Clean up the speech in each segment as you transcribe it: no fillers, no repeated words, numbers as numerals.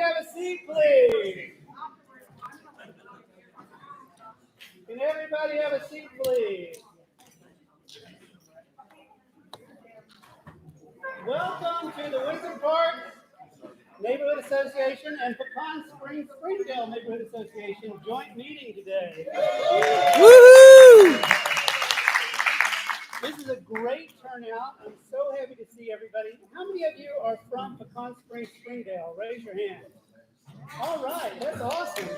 have a seat, please? Can everybody have a seat, please? Welcome to the Windsor Park Neighborhood Association and Pecan Springs Springdale Neighborhood Association joint meeting today. Woohoo! This is a great turnout. I'm so happy to see everybody. How many of you are from Pecan Springs Springdale? Raise your hand. All right, that's awesome.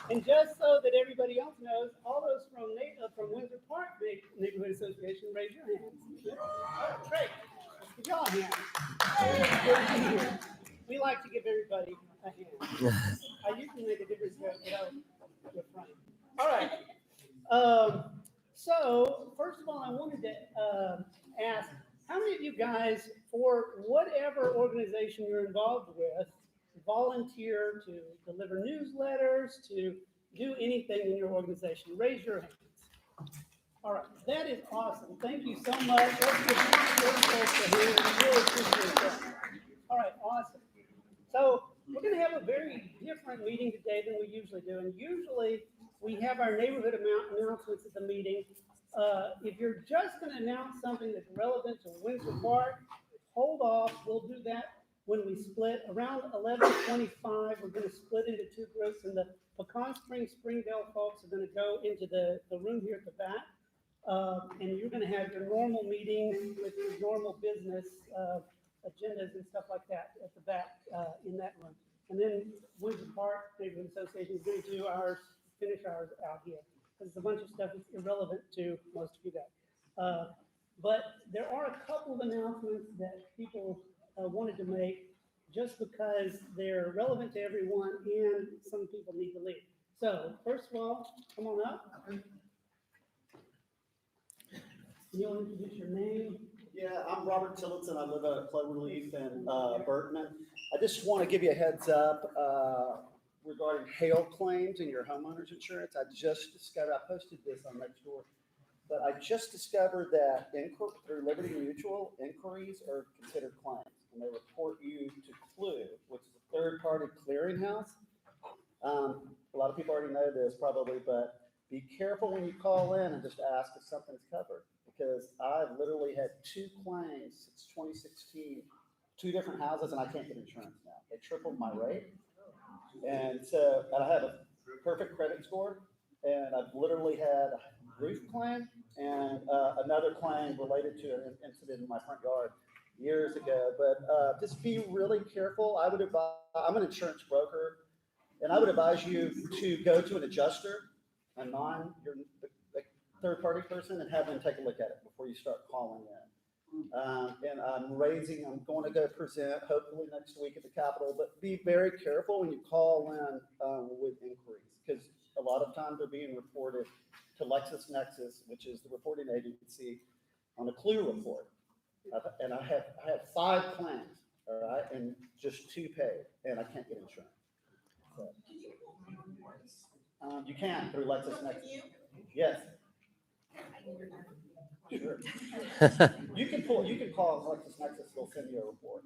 And just so that everybody else knows, all those from Windsor Park Neighborhood Association, raise your hands. Oh, great. Let's give y'all a hand. We like to give everybody a hand. I usually make a different joke, but you're funny. All right. So first of all, I wanted to ask, how many of you guys, for whatever organization you're involved with, volunteer to deliver newsletters, to do anything in your organization? Raise your hands. All right, that is awesome. Thank you so much. Let's give those folks a hand. We really appreciate that. All right, awesome. So we're going to have a very different meeting today than we usually do. And usually we have our neighborhood announcements at the meeting. If you're just going to announce something that's relevant to Windsor Park, hold off. We'll do that when we split. Around 11:25, we're going to split into two groups, and the Pecan Springs Springdale folks are going to go into the room here at the back. And you're going to have your normal meeting with your normal business agendas and stuff like that at the back in that room. And then Windsor Park Neighborhood Association is going to do ours, finish ours out here. Because a bunch of stuff is irrelevant to most of you guys. But there are a couple of announcements that people wanted to make just because they're relevant to everyone and some people need to leave. So first of all, come on up. You'll introduce your name. Yeah, I'm Robert Tillotson. I live at Cloverleaf and Bergman. I just want to give you a heads up regarding hail claims in your homeowner's insurance. I just discovered, I posted this on Nextdoor, but I just discovered that through Liberty Mutual, inquiries are considered claims, and they report you to CLUE, which is a third-party clearinghouse. A lot of people already know this probably, but be careful when you call in and just ask if something's covered, because I've literally had 2 claims since 2016, 2 different houses, and I can't get insurance now. They tripled my rate. And so I have a perfect credit score, and I've literally had a roof claim and another claim related to an incident in my front yard years ago. But just be really careful. I would advise, I'm an insurance broker, and I would advise you to go to an adjuster, a the third-party person, and have them take a look at it before you start calling in. And I'm going to go present hopefully next week at the Capitol, but be very careful when you call in with inquiries, because a lot of times they're being reported to LexisNexis, which is the reporting agency, on a CLUE report. And I have 5 claims, all right, and just 2 paid, and I can't get insurance. So, you can through LexisNexis. Yes. Sure. You can call LexisNexis, they'll send you a report.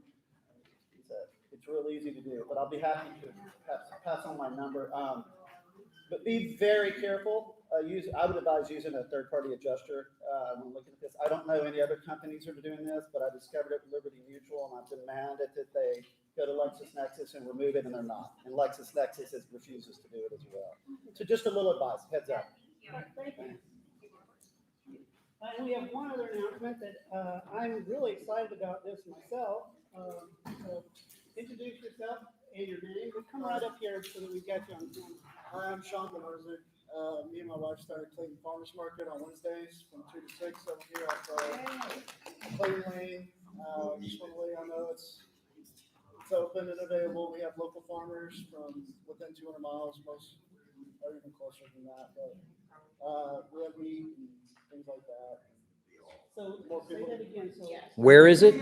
So it's real easy to do, but I'll be happy to pass on my number. But be very careful. I would advise using a third-party adjuster when looking at this. I don't know any other companies that are doing this, but I discovered it with Liberty Mutual, and I've demanded that they go to LexisNexis and remove it, and they're not. And LexisNexis refuses to do it as well. So just a little advice, heads up. Thank you. And we have one other announcement that I'm really excited about this myself. So introduce yourself and your name. But come right up here so that we got you on camera. Hi, I'm Sean Bernarzik. Me and my wife started Clayton Farmers Market on Wednesdays from 2 to 6 over here at Clayton Lane. Just want to let you know it's open and available. We have local farmers from within 200 miles, most are even closer than that. But we have meat and things like that. So say that again. So where is it?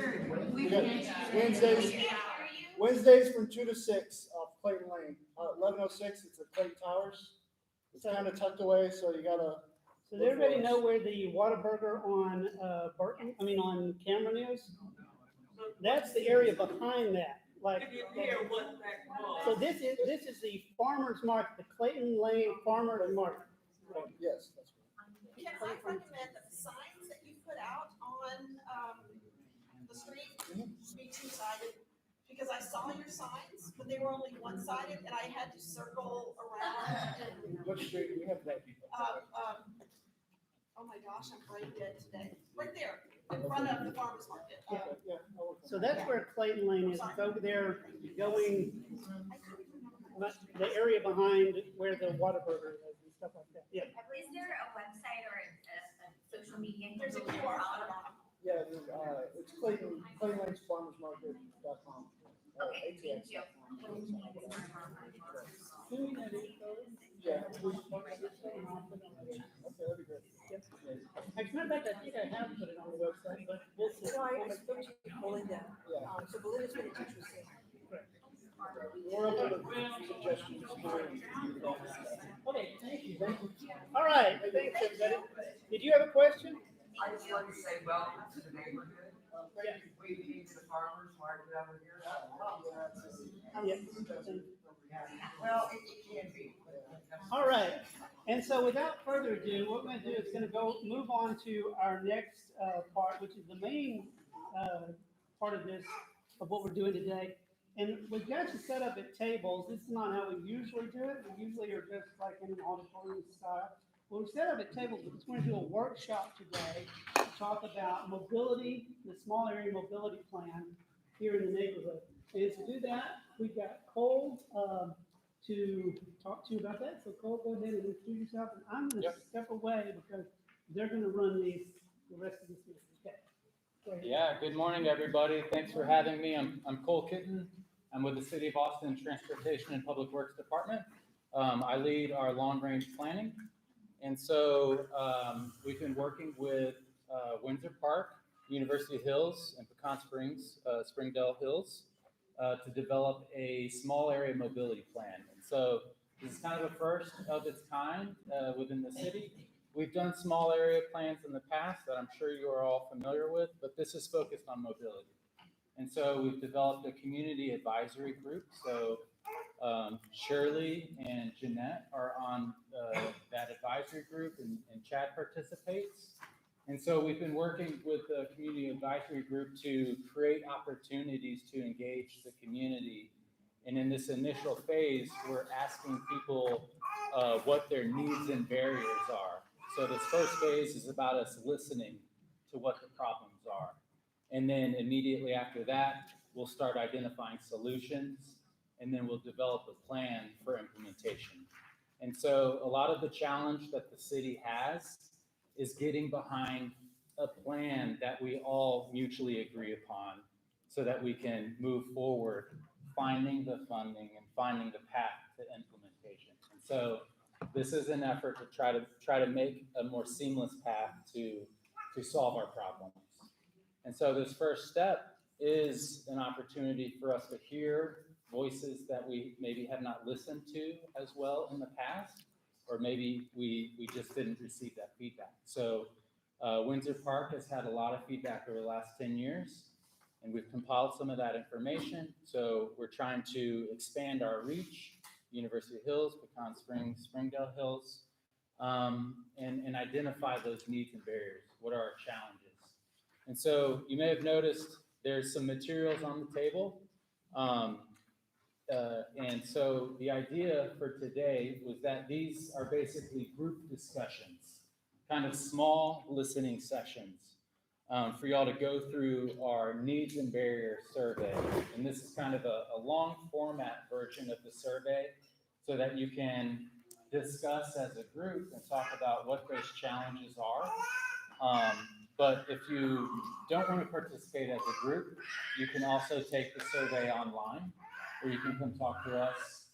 Wednesdays from 2 to 6 off Clayton Lane. 1106, it's at Clayton Towers. It's kind of tucked away, so you gotta. So does everybody know where the Whataburger on on Cameron is? That's the area behind that, like. I didn't hear what that was. So this is the farmer's market, the Clayton Lane Farmer's Market. Yes, that's right. Can I recommend that the signs that you put out on, the street be two-sided? Because I saw your signs, but they were only one-sided, and I had to circle around and, What street do we have that? oh my gosh, I'm brain dead today. Right there, in front of the farmer's market. Yeah. I'll work on So it. that's where Clayton Lane is. It's over there going, the area behind where the Whataburger is and stuff like that. Yeah. Is there a website or a social media? There's a handle QR you on the follow? bottom. Yeah, it's ClaytonLanesFarmersMarket.com. Okay, thank you. Yeah. Okay, that'd be great. As a matter of fact, I think I have put it on the website, but we'll see. No, I spoke to Belinda, Yeah. so Belinda's been in touch with Sam. We're open to suggestions. Okay, thank you. All right, thanks, everybody. Did you have a question? I just want to say welcome to the neighborhood. We came to the farmer's market over here. Yeah. Well, it can be. All right, and so without further ado, what we're gonna do is move on to our next part, which is the main part of this, of what we're doing today. And we've got you set up at tables. This is not how we usually do it. We usually are just like in an auditorium style. Well, we're set up at tables, because we're gonna do a workshop today to talk about mobility, the small area mobility plan here in the neighborhood. And to do that, we've got Cole to talk to you about that. So Cole, go ahead and introduce yourself, and I'm gonna step away because they're gonna run the rest of this meeting. Okay. Go ahead. Yeah, good morning, everybody. Thanks for having me. I'm Cole Kitten. I'm with the City of Austin Transportation and Public Works Department. I lead our long-range planning. And so we've been working with Windsor Park, University Hills, and Pecan Springs, Springdale Hills, to develop a small area mobility plan. And so this is kind of a first of its kind within the city. We've done small area plans in the past that I'm sure you are all familiar with, but this is focused on mobility. And so we've developed a community advisory group. So Shirley and Jeanette are on that advisory group, and Chad participates. And so we've been working with the community advisory group to create opportunities to engage the community. And in this initial phase, we're asking people what their needs and barriers are. So this first phase is about us listening to what the problems are. And then immediately after that, we'll start identifying solutions, and then we'll develop a plan for implementation. And so a lot of the challenge that the city has is getting behind a plan that we all mutually agree upon so that we can move forward, finding the funding and finding the path to implementation. And so this is an effort to try to make a more seamless path to solve our problems. And so this first step is an opportunity for us to hear voices that we maybe have not listened to as well in the past, or maybe we just didn't receive that feedback. So Windsor Park has had a lot of feedback over the last 10 years, and we've compiled some of that information. So we're trying to expand our reach, University Hills, Pecan Springs, Springdale Hills, and identify those needs and barriers. What are our challenges? And so you may have noticed there's some materials on the table. And so the idea for today was that these are basically group discussions, kind of small listening sessions for y'all to go through our needs and barrier survey. And this is kind of a long format version of the survey so that you can discuss as a group and talk about what those challenges are. But if you don't want to participate as a group, you can also take the survey online, or you can come talk to us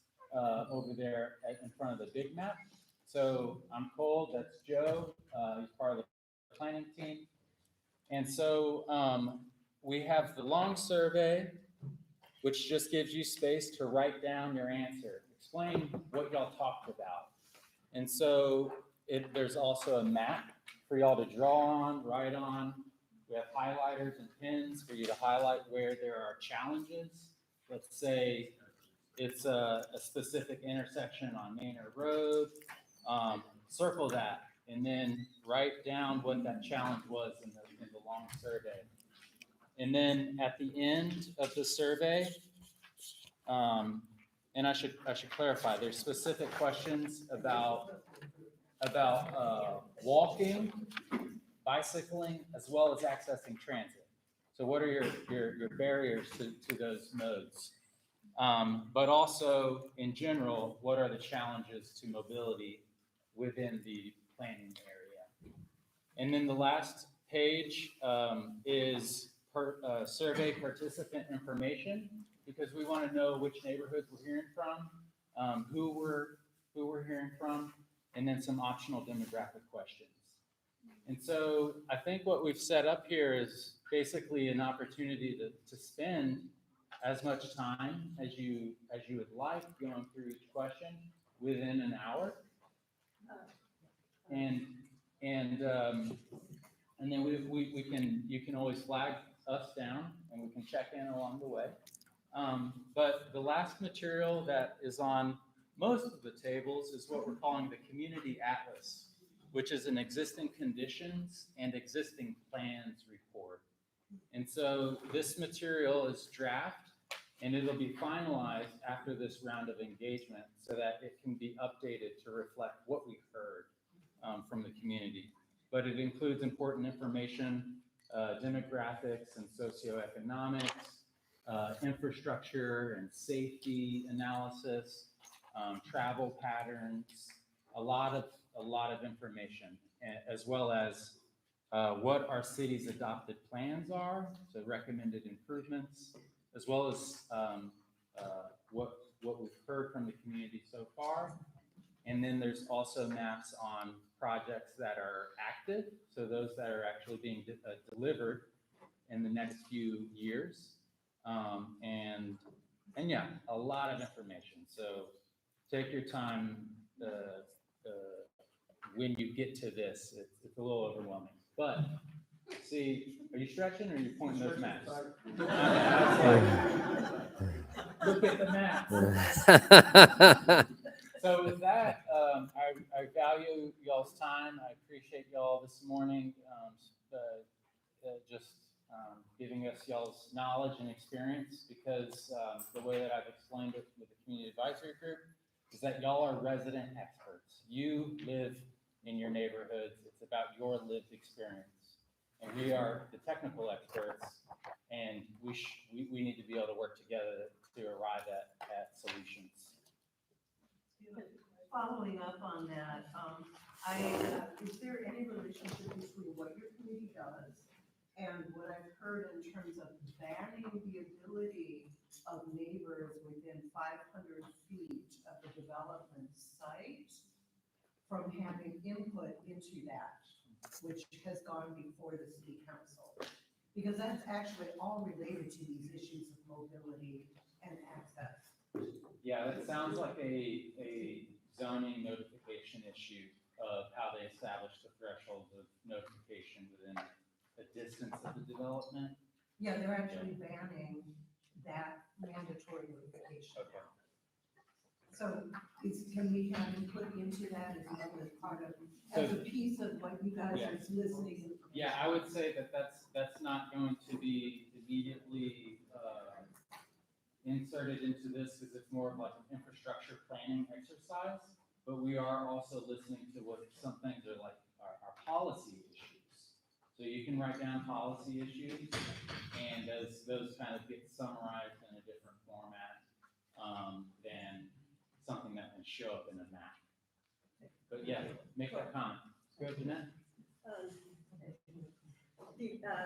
over there in front of the big map. So I'm Cole, that's Joe, he's part of the planning team. And so we have the long survey, which just gives you space to write down your answer, explain what y'all talked about. And so there's also a map for y'all to draw on, write on, We have highlighters and pins for you to highlight where there are challenges. Let's say it's a specific intersection on Manor Road. Circle that and then write down what that challenge was in the long survey. And then at the end of the survey, and I should clarify, there's specific questions about walking, bicycling, as well as accessing transit. So what are your barriers to those modes? But also, in general, what are the challenges to mobility within the planning area? And then the last page is survey participant information, because we want to know which neighborhoods we're hearing from, who we're hearing from, and then some optional demographic questions. And so I think what we've set up here is basically an opportunity to spend as much time as you would like going through each question within an hour. And then you can always flag us down and we can check in along the way. But the last material that is on most of the tables is what we're calling the Community Atlas, which is an existing conditions and existing plans report. And so this material is draft, and it'll be finalized after this round of engagement so that it can be updated to reflect what we've heard from the community. But it includes important information, demographics and socioeconomics, infrastructure and safety analysis, travel patterns, a lot of information, as well as what our city's adopted plans are, so recommended improvements, as well as what we've heard from the community so far. And then there's also maps on projects that are active, so those that are actually being delivered in the next few years. And yeah, a lot of information. So take your time when you get to this. It's a little overwhelming. But see, are you stretching or are you pointing those maps? Look at the maps. So with that, I value y'all's time. I appreciate y'all this morning just giving us y'all's knowledge and experience, because the way that I've explained it with the community advisory group is that y'all are resident experts. You live in your neighborhoods. It's about your lived experience. And we are the technical experts, and we need to be able to work together to arrive at solutions. Following up on that, is there any relationship between what your committee does and what I've heard in terms of banning the ability of neighbors within 500 feet of the development site from having input into that, which has gone before the city council? Because that's actually all related to these issues of mobility and access. Yeah, that sounds like a zoning notification issue of how they establish the thresholds of notification within a distance of the development. Yeah, they're actually banning that mandatory notification. Okay. So can we have input into that as well as part of, as a piece of what you guys are listening? Yeah, I would say that's not going to be immediately inserted into this, because it's more of like an infrastructure planning exercise. But we are also listening to what some things are like our policy issues. So you can write down policy issues, and as those kind of get summarized in a different format than something that can show up in a map. But yeah, make that comment. Go, Jeanette.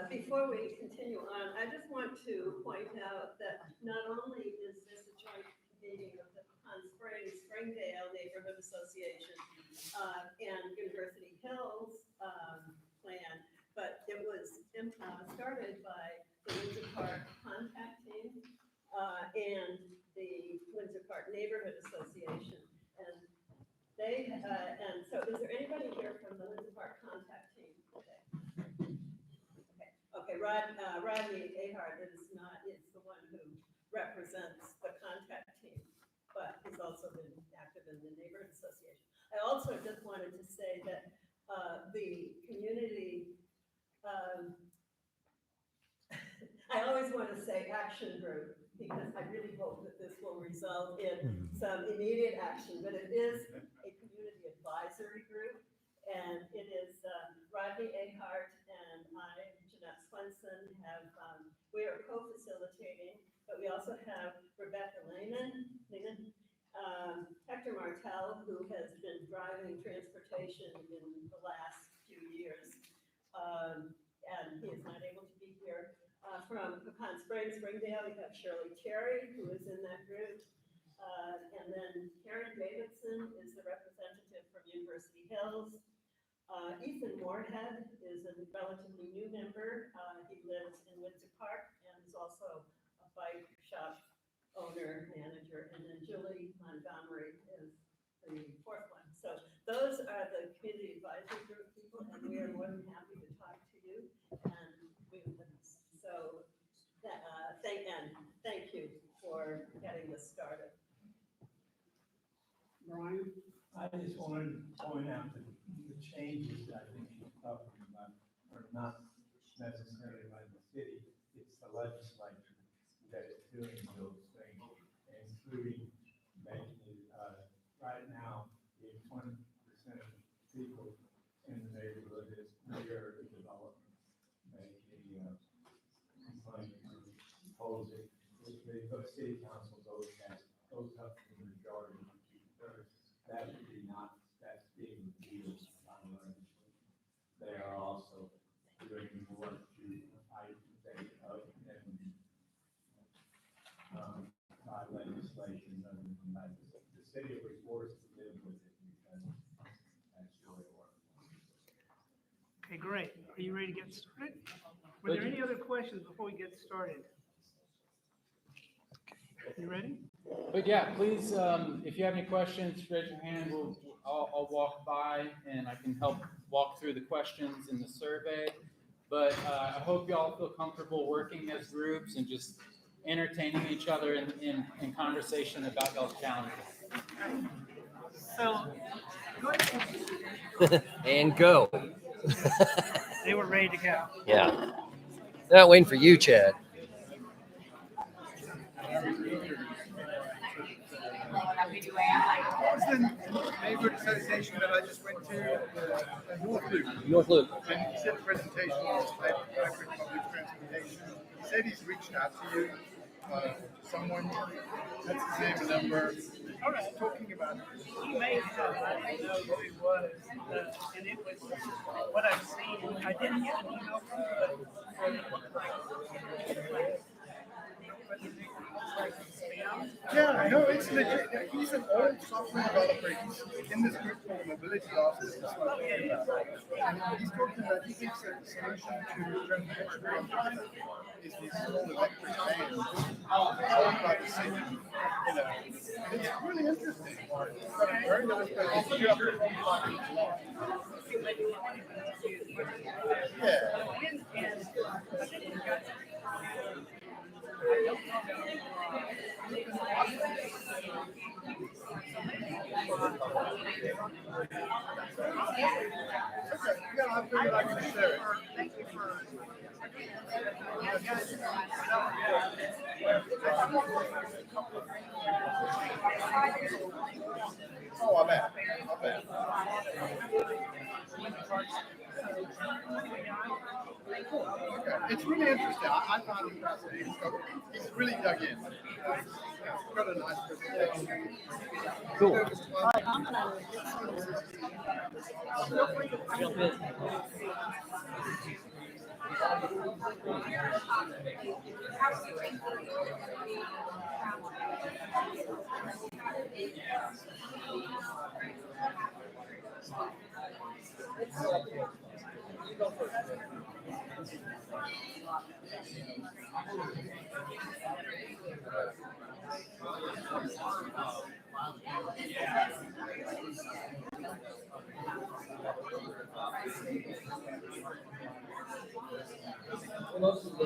Before we continue on, I just want to point out that not only is this a joint meeting of the Pond Springs, Springdale Neighborhood Association and University Hills plan, but it was started by the Windsor Park Contact Team and the Windsor Park Neighborhood Association. And they, and so is there anybody here from the Windsor Park Contact Team today? Rodney Ahart is the one who represents the contact team, but he's also been active in the neighborhood association. I also just wanted to say that the community, I always want to say action group, because I really hope that this will result in some immediate action, but it is a community advisory group, and it is Rodney Ahart and I, Jeanette Swenson, we are co-facilitating, but we also have Rebecca Lehman, Hector Martell, who has been driving transportation in the last few years, and he is not able to be here. From Pecan Springs, Springdale, we have Shirley Terry, who is in that group. And then Karen Davidson is the representative from University Hills. Ethan Moorhead is a relatively new member. He lives in Windsor Park and is also a bike shop owner, manager. And then Julie Montgomery is the fourth one. So those are the community advisory group people, and we are more than happy to talk to you. And so thank you for getting this started. Brian? I just wanted to point out that the changes that I think you're talking about are not necessarily by the city, it's the legislature that is doing those things, including making it, right now, if 20% of people in the neighborhood is near development, make a complaint or oppose it. The city council goes up to the majority of two-thirds. That would be not, that's being reviewed by the legislature. They are also doing more to fight the by legislation other than that. The city was forced to live with it because that's the way it works. Okay, great. Are you ready to get started? Were there any other questions before we get started? You ready? But yeah, please, if you have any questions, raise your hand. I'll walk by and I can help walk through the questions in the survey. But I hope y'all feel comfortable working as groups and just entertaining each other in conversation about y'all's challenges. So, And go. they were ready to go. Yeah. They're not waiting for you, Chad. What was the neighborhood association that I just went to? North Loop. North Loop. And he said the presentation was hybrid public transportation. He said he's reached out to you, someone, that's his name and number. I was talking about He may have let me know who he was, and it was what I've seen. I didn't get an email from him, but it looked like spam. yeah, no, it's legit. He's an old software developer. He's in this group called Mobility Office. And he's talking about, he thinks that the solution to transportation is these small electric vans owned by the city. You know, it's really interesting. It's got a very nice presentation. Yeah, I'm good. I can share it. Thank you for. Oh, I bet. I bet. Okay. It's really interesting. I found him fascinating. He's really dug in. He's got a nice presentation. Cool. Jump in. Most of the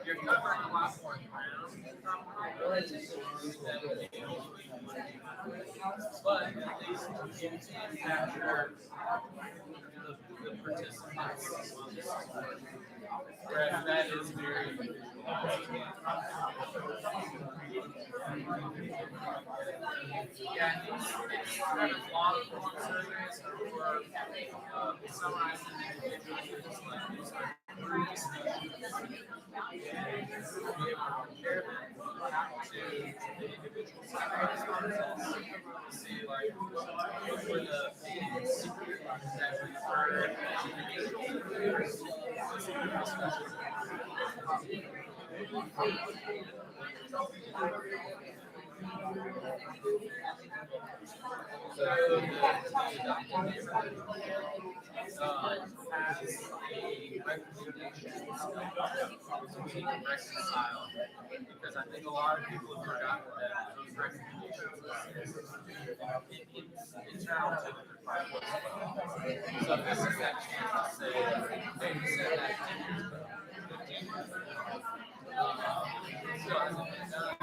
You're covering a lot more ground, but at least you can capture the participants. Whereas that is very yeah, these kind of long form surveys or summarizing individuals see like what were the things that we heard has a recommendation to reconcile because I think a lot of people have forgotten that those recommendations internal to the department. So this is that chance to say, hey, you said that still hasn't been done.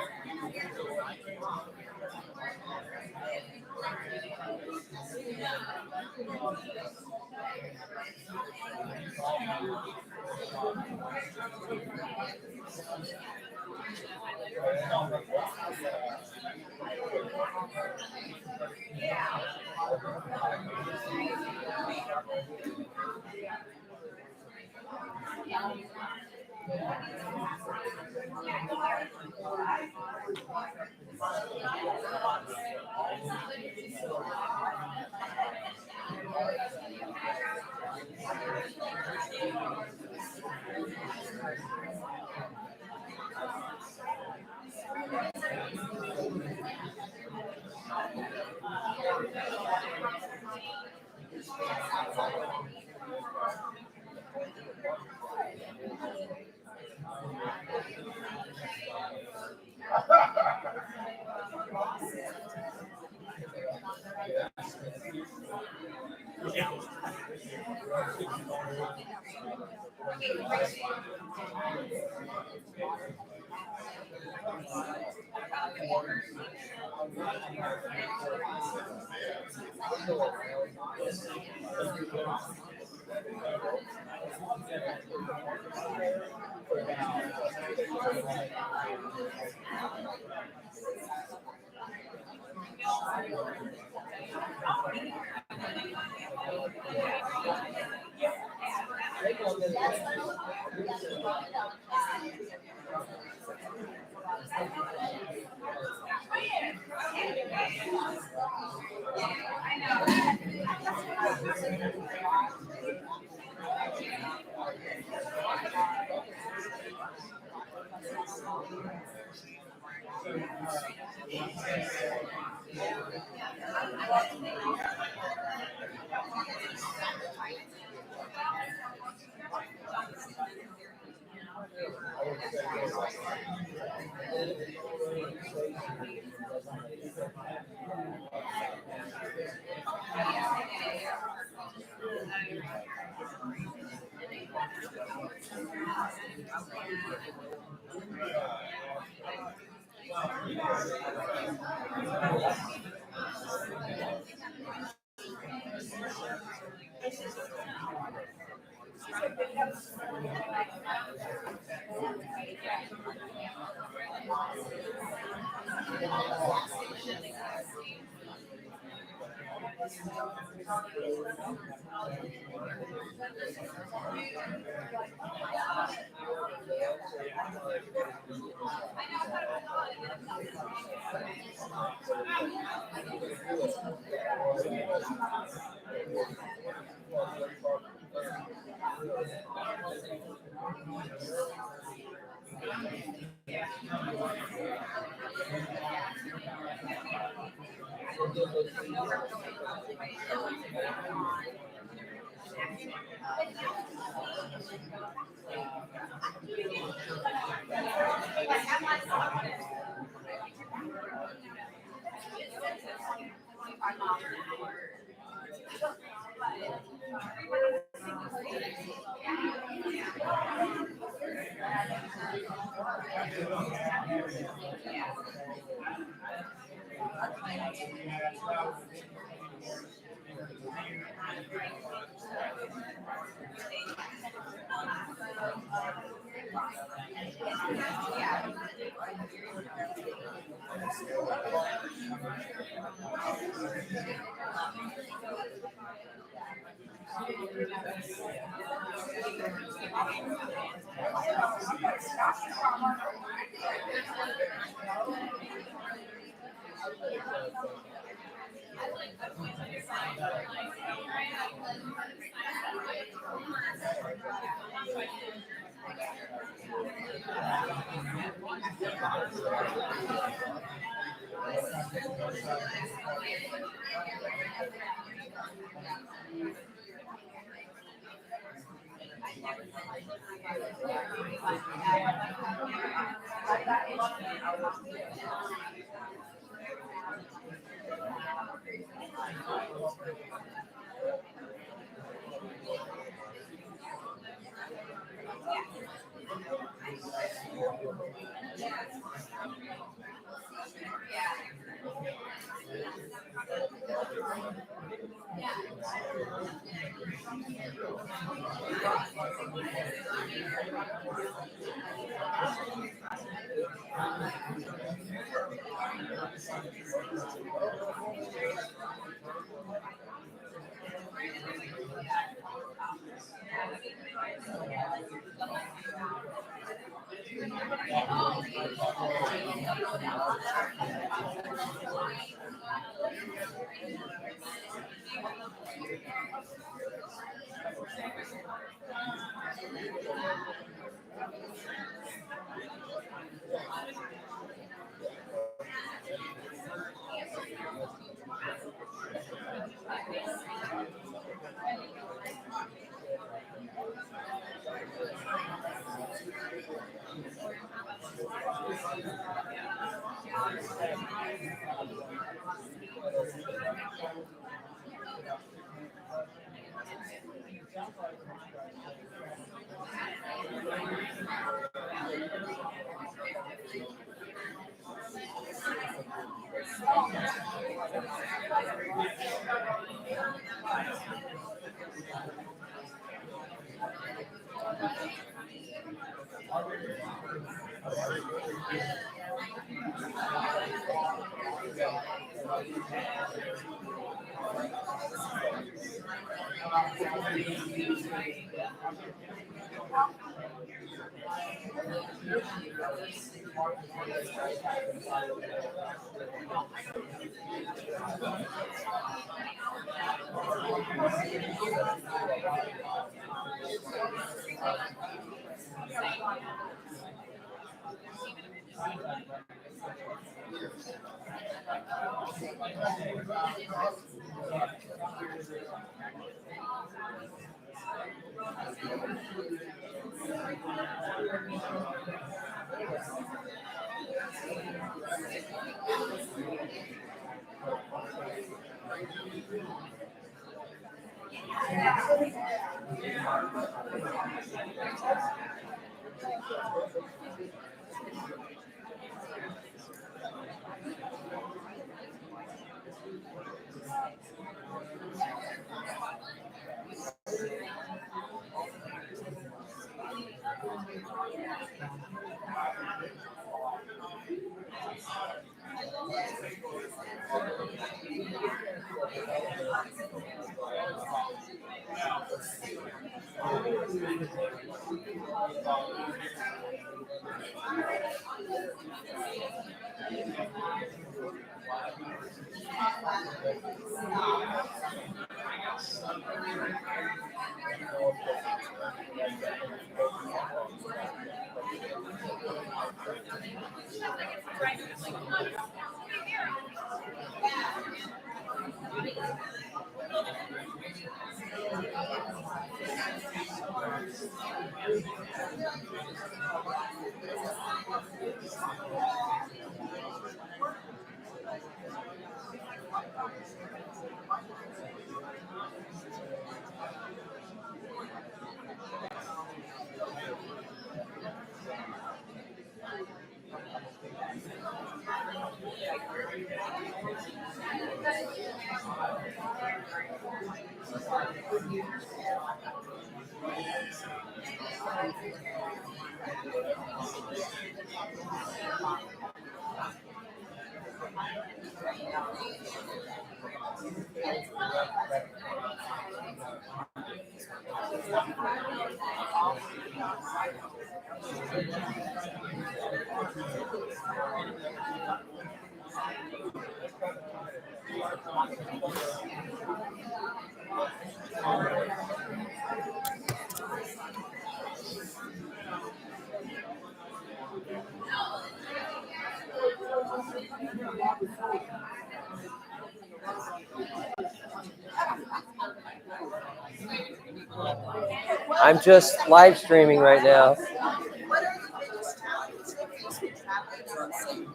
I'm just live streaming right now. What are the biggest challenges you face when traveling as a single?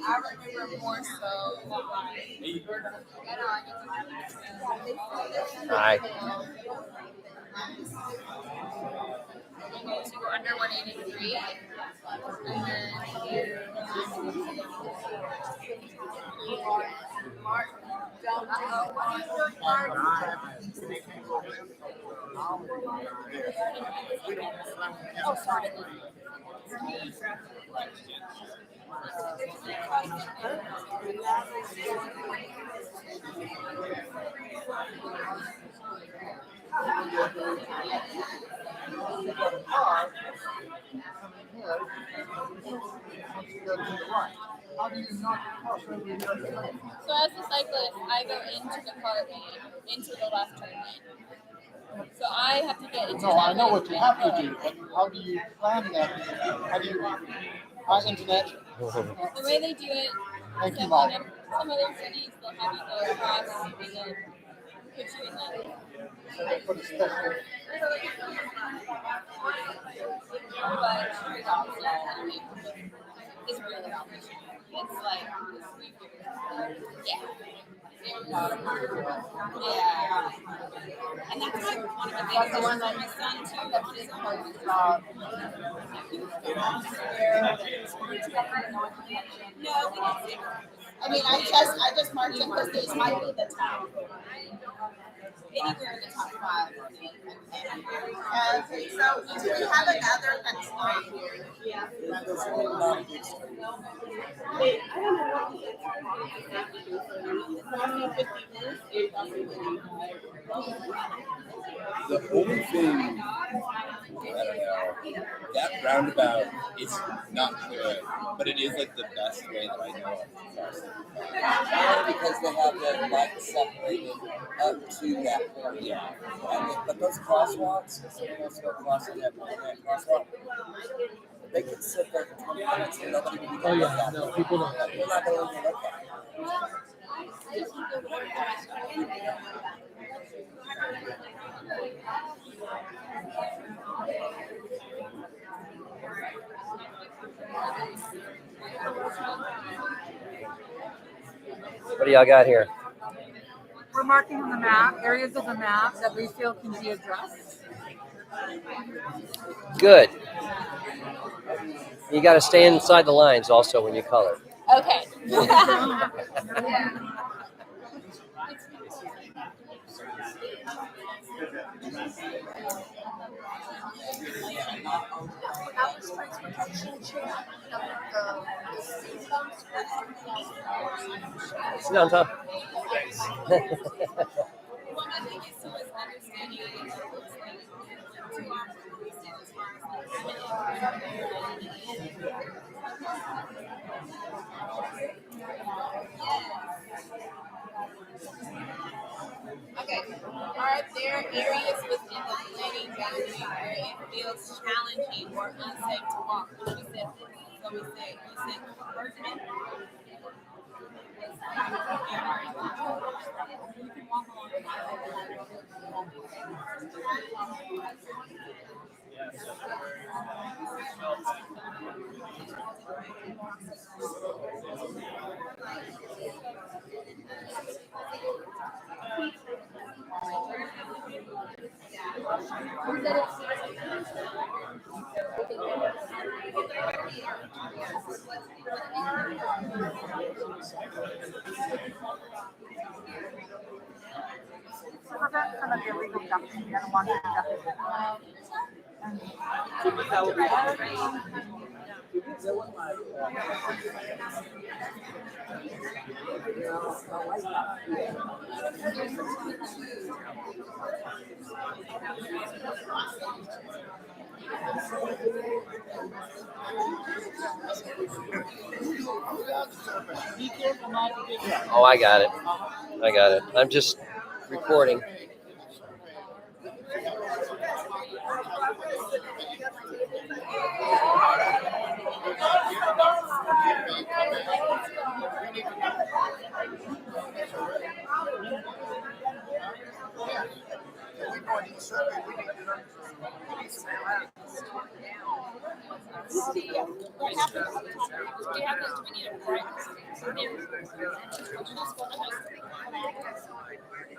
I remember more so. Hi. To go under 183, and then Mark, don't oh, sorry. So as a cyclist, I go into the cart lane, into the left turn lane. So I have to get into No, I know what you have to do, but how do you plan that? How do you, internet? The way they do it, Thank you, some Mike. other cities, they'll have you go across and they'll put you in that. So they put a special, is really outreaching. It's like, yeah. Yeah. And that's like one of the things that my son too. That's his part of the job. No, we didn't see her. I mean, I just marked them because these might be the top. Anywhere in the top 5. Okay, so do we have another that's not here? Yeah. The only thing, I don't know, that roundabout is not good, but it is like the best way that I know of. Because they have the light separated up to that point. Yeah. But those crosswalks, if someone wants to go crossing that crosswalk, they can sit there for 20 minutes and nobody can even look at them. people don't. They're not going to even look at them. What do y'all got here? We're marking on the map areas of the map that we feel can be addressed. Good. You got to stay inside the lines also when you color. Okay. Sit down, Tom. Okay. Are there areas within the planning boundary where it feels challenging or unsafe to walk? We said this. So we said Bergman. You can walk along the Prevent some of the illegal dumping and unwanted dumping. Oh, I got it. I'm just recording.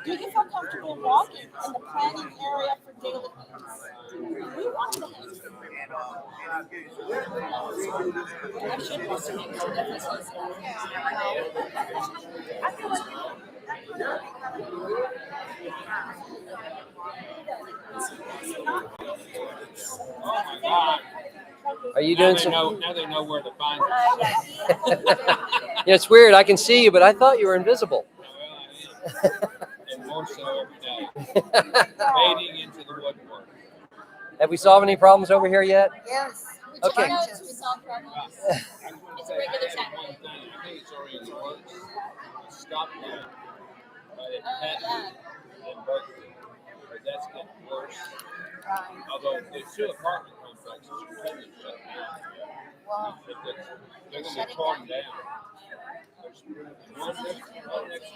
Do you feel comfortable walking in the planning area for daily use? We want to use it. I should be sitting to differences. I feel like Are you doing some? Now they know where to find us. Yeah, it's weird. I can see you, but I thought you were invisible. And more so every day. Fading into the woodwork. Have we solved any problems over here yet? yes. Okay. We solve problems. It's a regular One Saturday. thing, I think it's already in the works. Stop that. But it had in Berkeley. But that's getting worse. Although there's two apartment complexes completely shut down. They're going to be torn down. There's one next to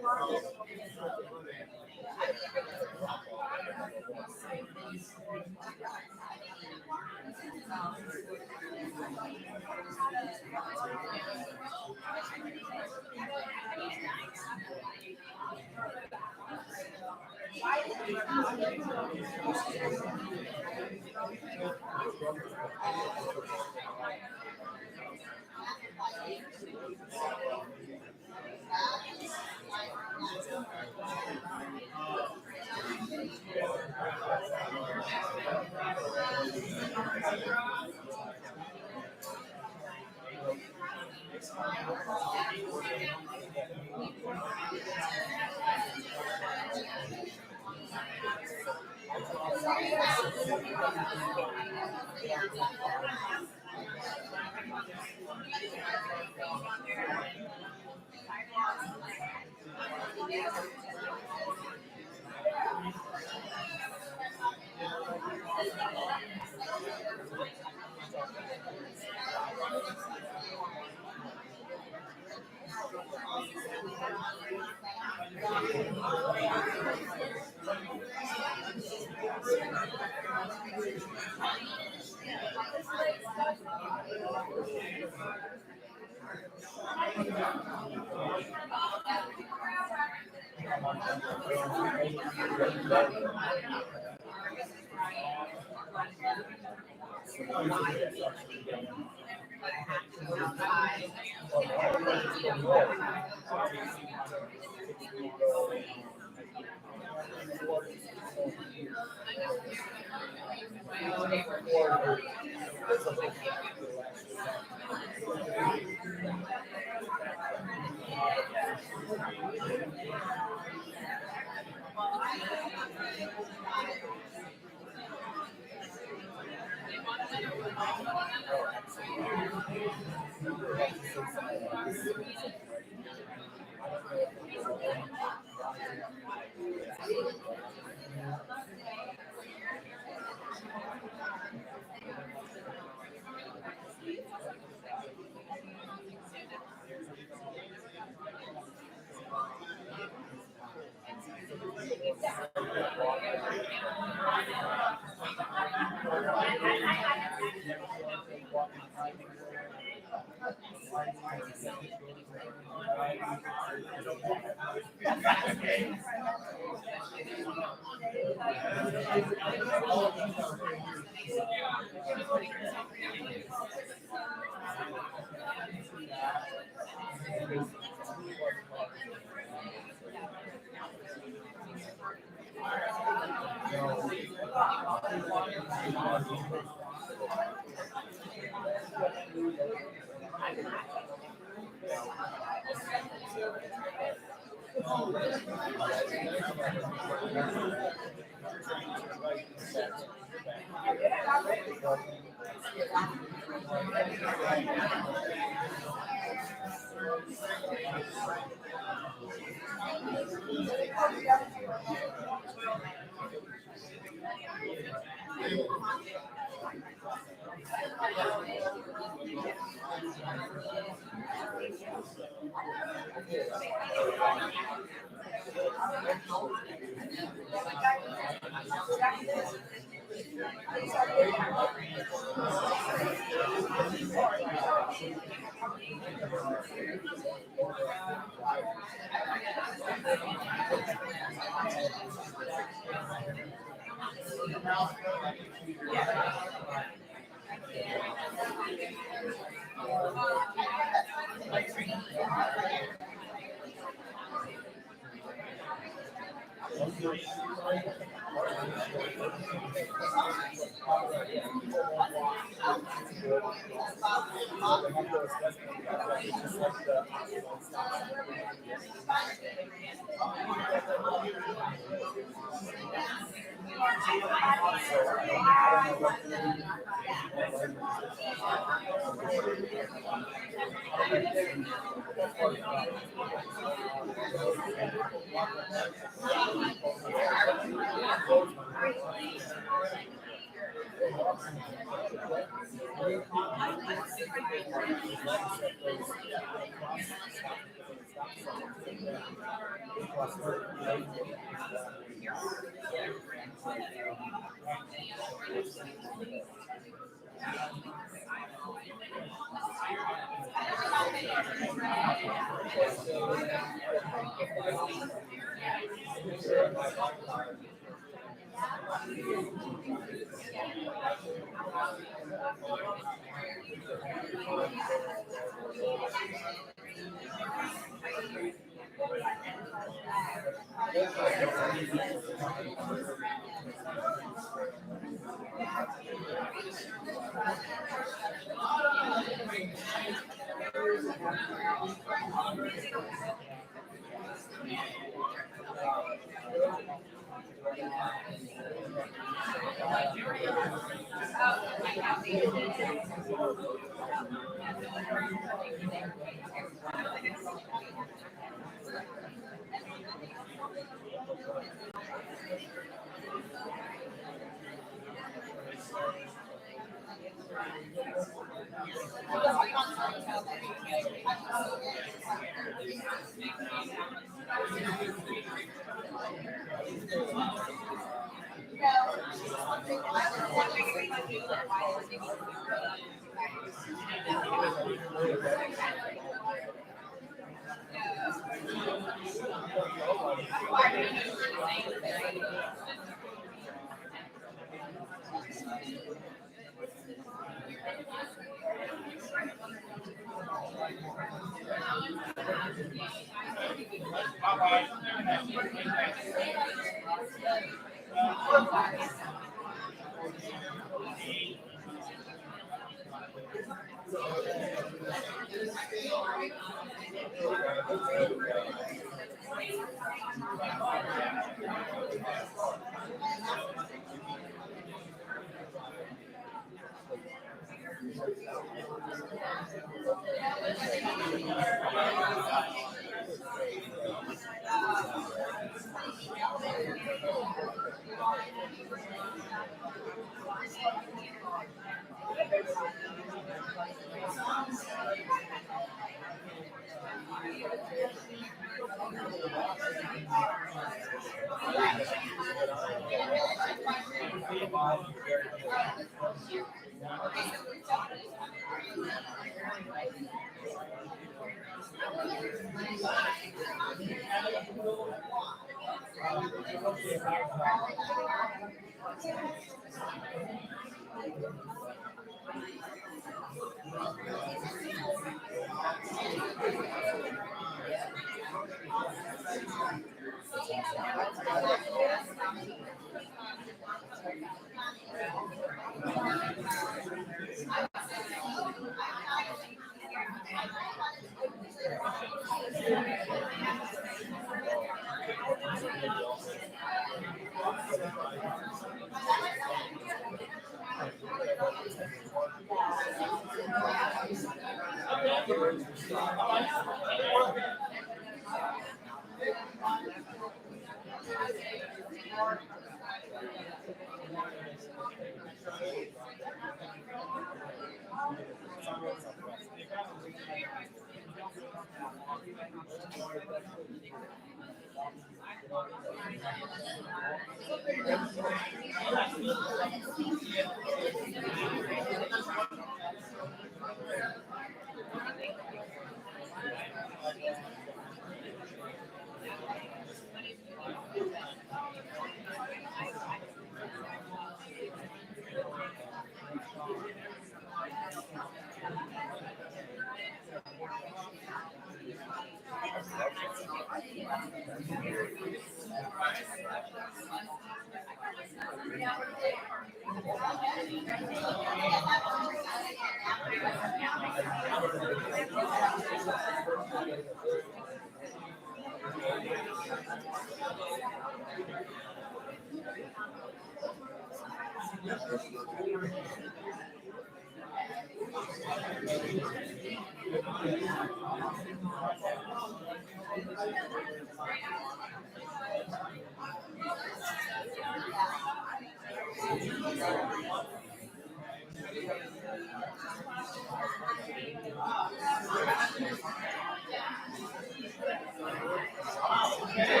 Okay.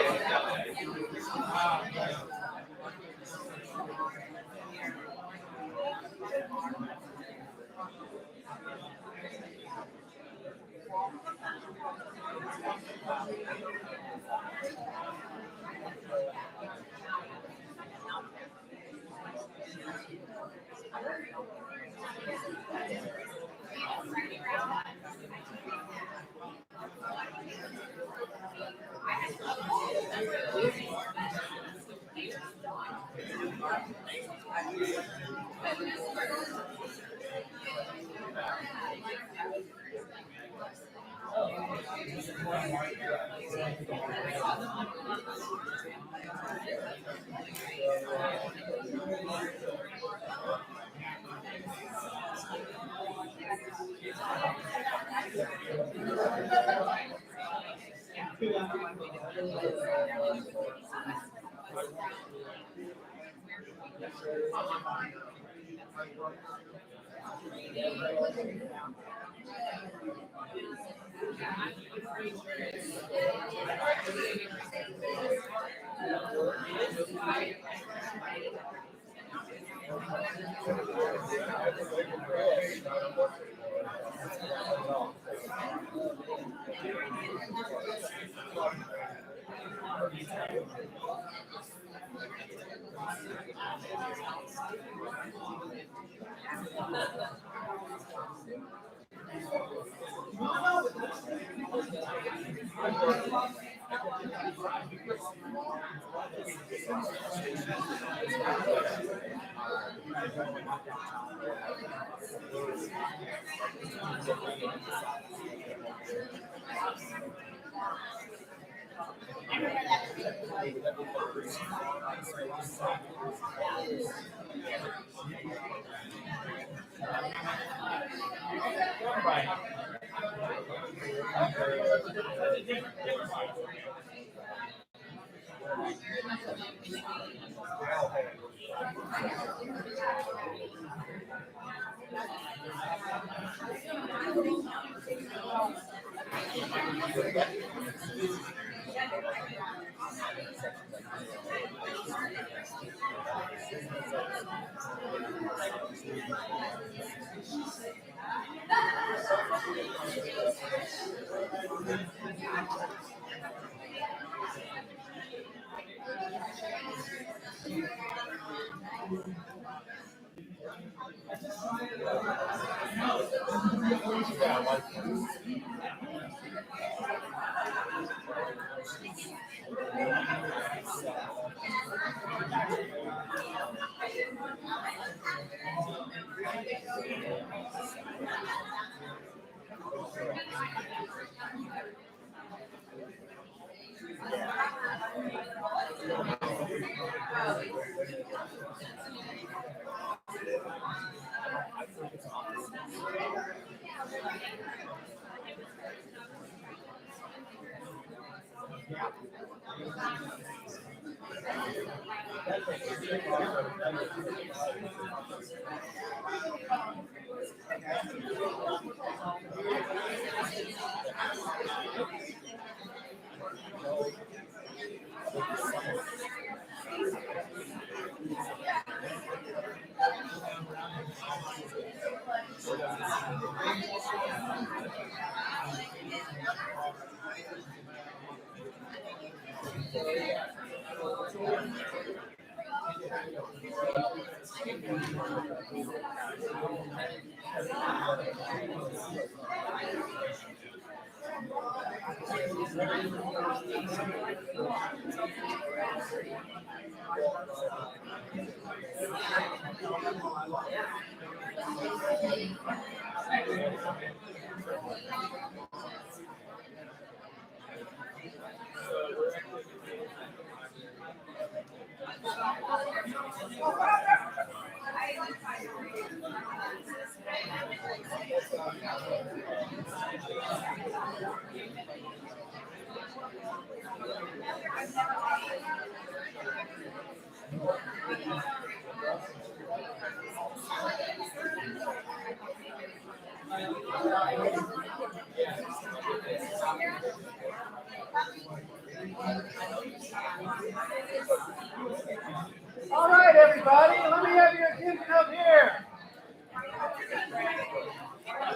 All right, everybody, let me have your attention up here.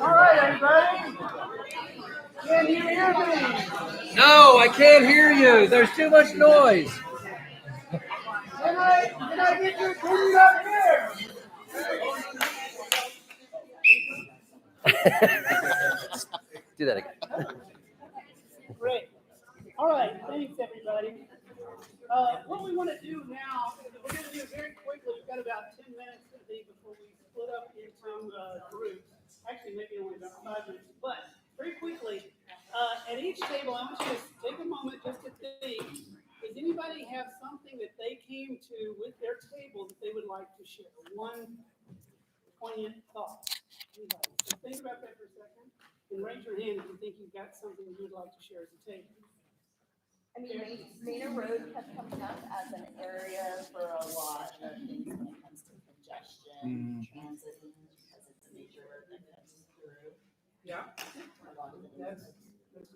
All right, everybody. Can you hear me? No, I can't hear you. There's too much noise. Can I get your opinion up here? Do that again. Great. All right, thanks, everybody. What we want to do now, we're going to do it very quickly. We've got about 10 minutes to be before we split up into groups. Actually, maybe only about 5 minutes. But very quickly, at each table, I want you to take a moment just to think, does anybody have something that they came to with their table that they would like to share? One poignant thought. Anybody? So think about that for a second and raise your hand if you think you've got something you would like to share as a table. I mean, Mainer Road kept coming up as an area for a lot of things when it comes to congestion, transit, because it's a major road that comes through. Yeah, that's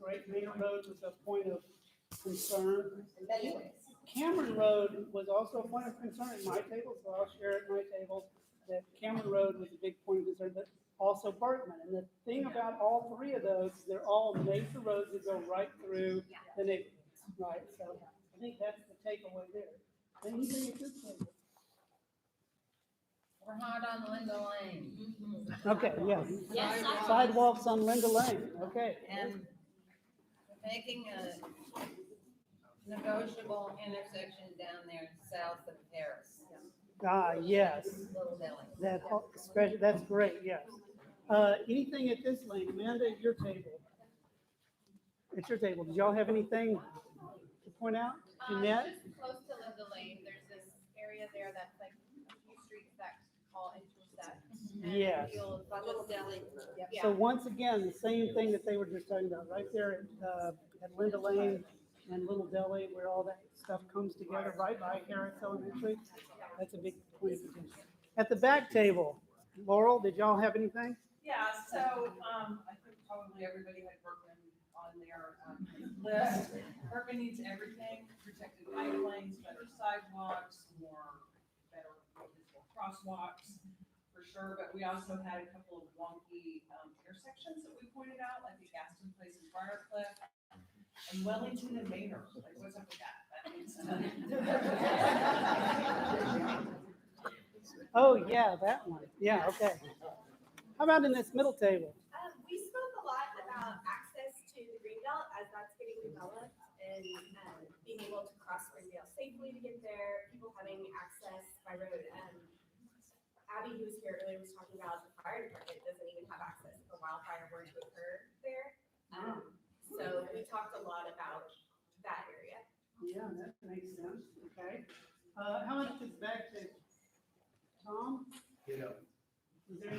great. Mainer Road was a point of concern. Cameron Road was also a point of concern at my table, so I'll share at my table that Cameron Road was a big point of concern, but also Berkman. And the thing about all three of those, they're all major roads that go right through the neighborhoods. Right, so I think that's the takeaway there. Anything at this point? We're hot on Linda Lane. Okay, yes. Yes. Sidewalks on Linda Lane, okay. And making a negotiable intersection down there south of Paris. Ah, yes. Little Deli. That, that's great, yes. Anything at this lane? Amanda, at your table. At your table, did y'all have anything to point out? Jeanette? Just close to Linda Lane, there's this area there that's like a few streets that all intersect. Yes. Little Deli. Yeah. So once again, the same thing that they were just talking about, right there at Linda Lane and Little Deli, where all that stuff comes together, right by Harris Elementary. That's a big point of contention. At the back table, Laurel, did y'all have anything? Yeah, so, I think probably everybody had Berkman on their list. Berkman needs everything, protected bike lanes, better sidewalks, better visible crosswalks, for sure. But we also had a couple of wonky intersections that we pointed out, like the Gaston Place and Briarcliff, and Wellington and Maynard. Like, what's up with that? That needs Oh, yeah, that one. Yeah, okay. How about in this middle table? We spoke a lot about access to the Greenbelt as that's getting developed and being able to cross Springdale safely to get there, people having access by road. Abby, who was here earlier, was talking about the fire department doesn't even have access if a wildfire were to occur there. So we talked a lot about that area. Yeah, that makes sense. Okay. How about this back table? Tom? Yeah. Is there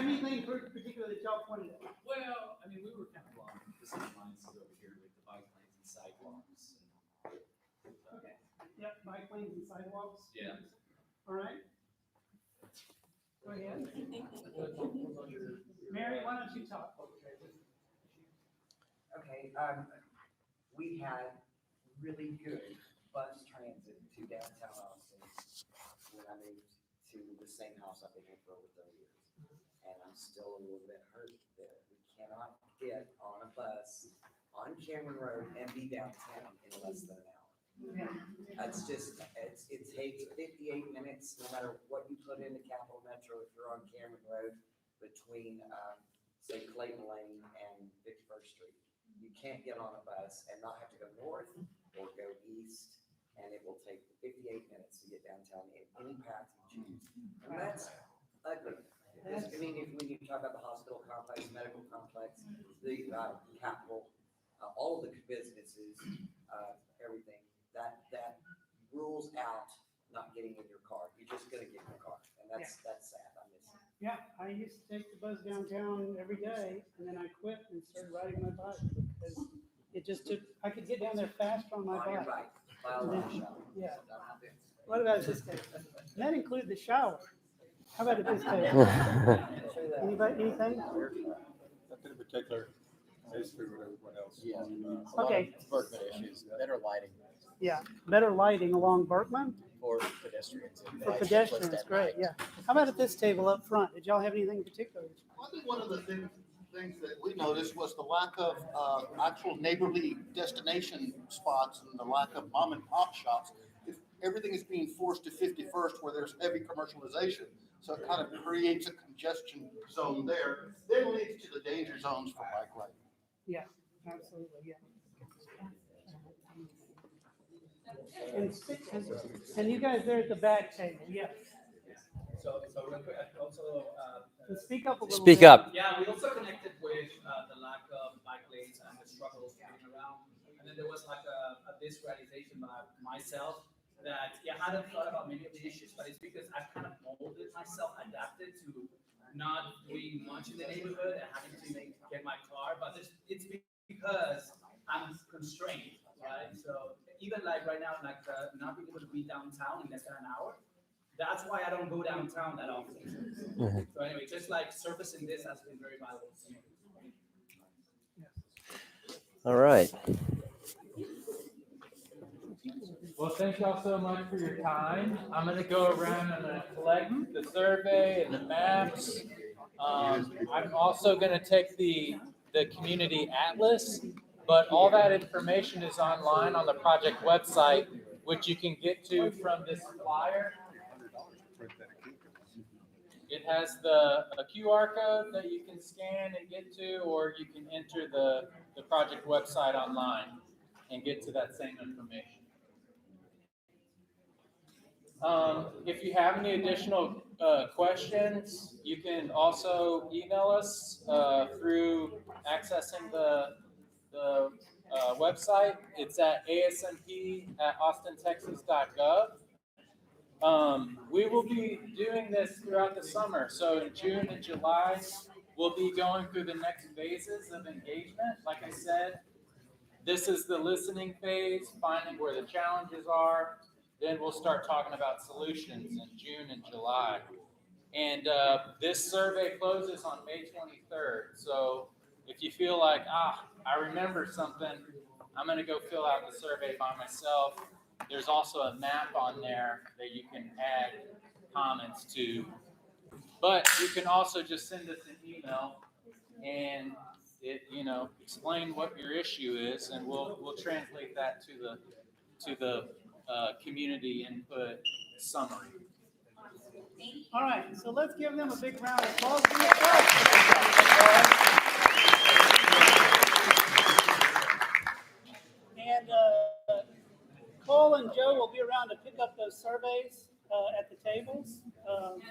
anything particular that y'all pointed out? Well, I mean, we were kind of along the same lines over here with the bike lanes and sidewalks. Okay. Yep, bike lanes and sidewalks. Yeah. All right. Go ahead. Mary, why don't you talk? Okay, we had really good bus transit to downtown Austin when I moved to the same house I've been in for over 30 years. And I'm still a little bit hurt there. We cannot get on a bus on Cameron Road and be downtown in less than an hour. That's just, it takes 58 minutes, no matter what you put into Capital Metro, if you're on Cameron Road between, say, Clayton Lane and 51st Street. You can't get on a bus and not have to go north or go east, and it will take 58 minutes to get downtown in any path you choose. And that's ugly. I mean, when you talk about the hospital complex, medical complex, the Capitol, all of the businesses, everything, that rules out not getting in your car. You're just gonna get in your car, and that's sad. I miss it. Yeah, I used to take the bus downtown every day, and then I quit and started riding my bike because it just took, I could get down there faster on my On your bike. bike, while on the show. Yeah. What about this table? And that included the shower. How about at this table? Anybody, anything? Nothing in particular, basically what everyone else. Yeah. Okay. Berkman issues, better lighting. Yeah, better lighting along Berkman. For pedestrians. For pedestrians, great, yeah. How about at this table up front? Did y'all have anything in particular? I think one of the things things that we noticed was the lack of actual neighborly destination spots and the lack of mom and pop shops. If everything is being forced to 51st where there's heavy commercialization, so it kind of creates a congestion zone there, then leads to the danger zones for bike riding. Yeah, absolutely, yeah. And you guys there at the back table, yes. So real quick, also, And speak up a little Speak bit. up. yeah, we also connected with the lack of bike lanes and the struggles getting around. And then there was like a visualization by myself that, yeah, I hadn't thought about many of the issues, but it's because I've kind of molded myself, adapted to not doing much in the neighborhood and having to get my car. But it's because I'm constrained, right? So even like right now, like not being able to be downtown in less than an hour, that's why I don't go downtown that often. So anyway, just like surfacing this has been very valuable to me. All right. Well, thank y'all so much for your time. I'm gonna go around and collect the survey and the maps. I'm also gonna take the community atlas, but all that information is online on the project website, which you can get to from this flyer. It has a QR code that you can scan and get to, or you can enter the project website online and get to that same information. If you have any additional questions, you can also email us through accessing the website. It's at asmp@austintexas.gov. We will be doing this throughout the summer. So in June and July, we'll be going through the next phases of engagement. Like I said, this is the listening phase, finding where the challenges are. Then we'll start talking about solutions in June and July. And this survey closes on May 23rd. So if you feel like, I remember something, I'm going to go fill out the survey by myself. There's also a map on there that you can add comments to. But you can also just send us an email and explain what your issue is, and we'll translate that to the community input summary. All right, so let's give them a big round of applause. And Cole and Joe will be around to pick up those surveys at the tables.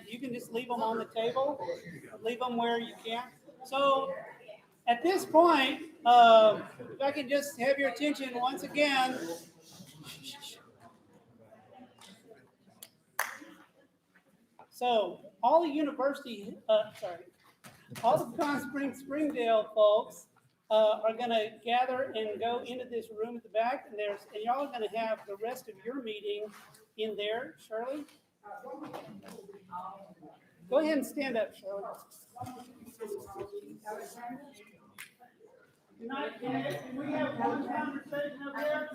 You can just leave them on the table, leave them where you can. So at this point, if I can just have your attention once again. So all the university, all the Palm Springs, Springdale folks are going to gather and go into this room at the back, and y'all are going to have the rest of your meeting in there. Shirley, go ahead and stand up, Shirley. Can we have one conversation up there?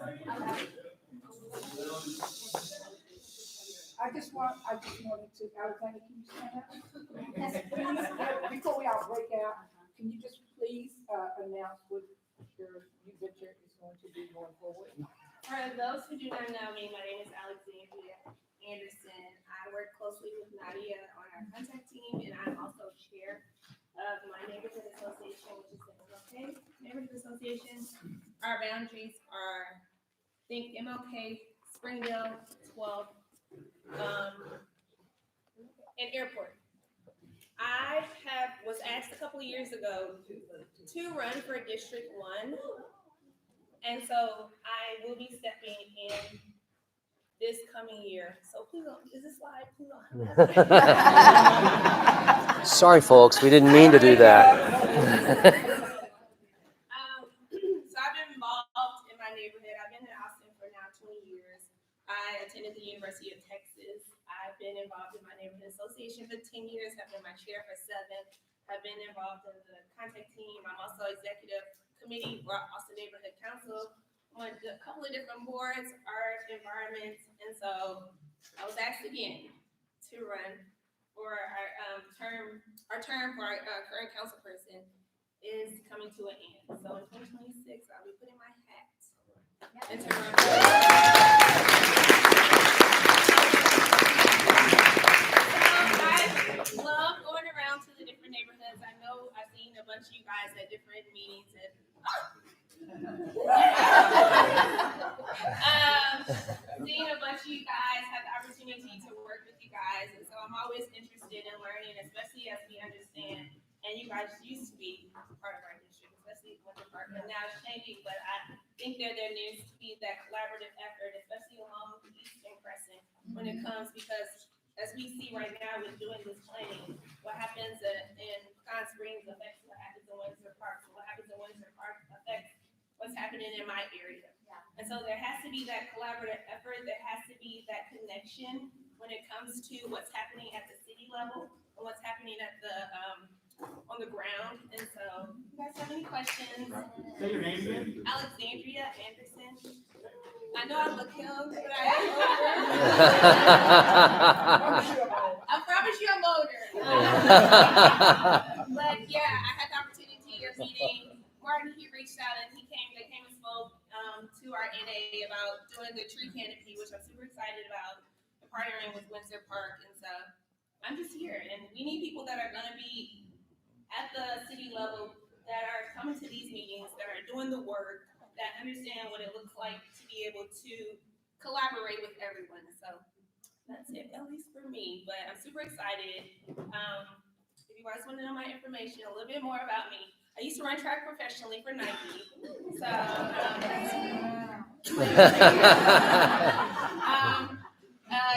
I just wanted to, Alexander, can you stand up? Please, before we all break out, can you just please announce what your new venture is going to be going forward? For those who do not know me, my name is Alexandria Anderson. I work closely with Nadia on our contact team, and I'm also chair of my neighborhood association, which is the MLK Neighborhood Association. Our boundaries are, think MLK, Springdale, 12, and Airport. I was asked a couple of years ago to run for District 1, and so I will be stepping in this coming year. So please don't, is this live? Please don't. Sorry, folks, we didn't mean to do that. So I've been involved in my neighborhood. I've been in Austin for now 20 years. I attended the University of Texas. I've been involved in my neighborhood association for 10 years. I've been my chair for 7. I've been involved in the contact team. I'm also executive committee for Austin Neighborhood Council on a couple of different boards, art, environment, and so I was asked again to run for our term for our current council person. is coming to an end. So in 2026, I'll be putting my hat into I love going around to the different neighborhoods. I know I've seen a bunch of you guys at different meetings and seeing a bunch of you guys, have the opportunity to work with you guys, and so I'm always interested in learning, especially as we understand, and you guys used to be part of our district, especially Windsor Park, and now it's changing, but I think that there needs to be that collaborative effort, especially along the Eastern Crescent, when it comes, because as we see right now with doing this planning, what happens in Pecan Springs affects what happens in Windsor Park, so what happens in Windsor Park affects what's happening in my area. And so there has to be that collaborative effort, there has to be that connection when it comes to what's happening at the city level and what's happening at the, on the ground. And so, you guys have any questions? Say your name again. Alexandria Anderson. I know I look young, but I am older. I promise you I'm older. But yeah, I had the opportunity of meeting Martin. He reached out and they came and spoke to our NA about doing the tree canopy, which I'm super excited about, and partnering with Windsor Park. And so I'm just here, and we need people that are going to be at the city level, that are coming to these meetings, that are doing the work, that understand what it looks like to be able to collaborate with everyone. So that's it, at least for me. But I'm super excited. If you guys want to know my information, a little bit more about me, I used to run track professionally for Nike. So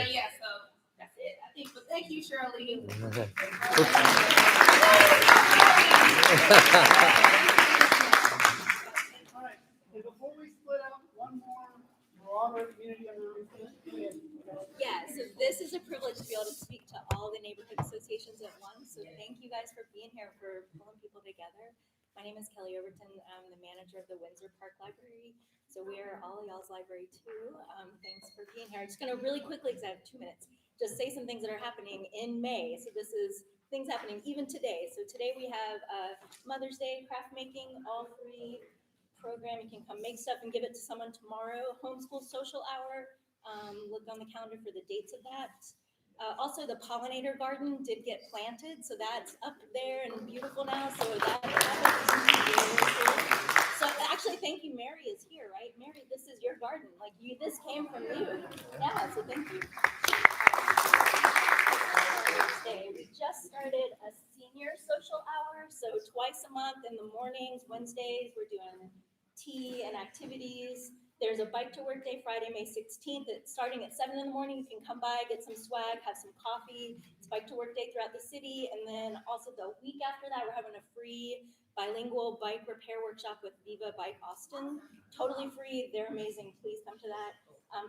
yeah, so that's it, I think. But thank you, Shirley. All right, and before we split up, one more broader community announcement. Yeah, so this is a privilege to be able to speak to all the neighborhood associations at once. So thank you guys for being here, for pulling people together. My name is Kelly Overton. I'm the manager of the Windsor Park Library. So we are all y'all's library too. Thanks for being here. I'm just gonna really quickly, because I have 2 minutes, just say some things that are happening in May. So this is things happening even today. So today we have Mother's Day, craft making, all free program. You can come make stuff and give it to someone tomorrow. Homeschool social hour. Look on the calendar for the dates of that. Also, the pollinator garden did get planted, so that's up there and beautiful now. So that so actually, thank you. Mary is here, right? Mary, this is your garden. Like you, this came from you. Yeah, so thank you. We just started a senior social hour, so twice a month in the mornings, Wednesdays, we're doing tea and activities. There's a bike to work day Friday, May 16th. It's starting at 7 in the morning. You can come by, get some swag, have some coffee. It's bike to work day throughout the city. And then also the week after that, we're having a free bilingual bike repair workshop with Viva Bike Austin. Totally free. They're amazing. Please come to that.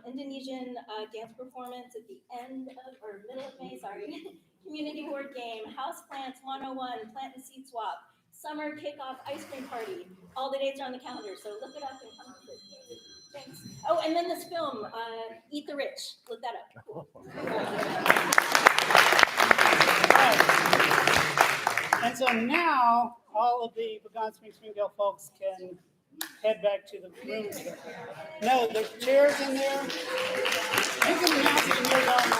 Indonesian dance performance at the end of, or middle of May, sorry. Community board game, house plants 101, plant and seed swap, summer kickoff ice cream party. All the dates are on the calendar, so look it up and come to it. Thanks. Oh, and then this film, Eat the Rich. Look that up. Cool. And so now, all of the Pecan Springs, Springdale folks can head back to the rooms. No, there's chairs in there. You can announce it in your own.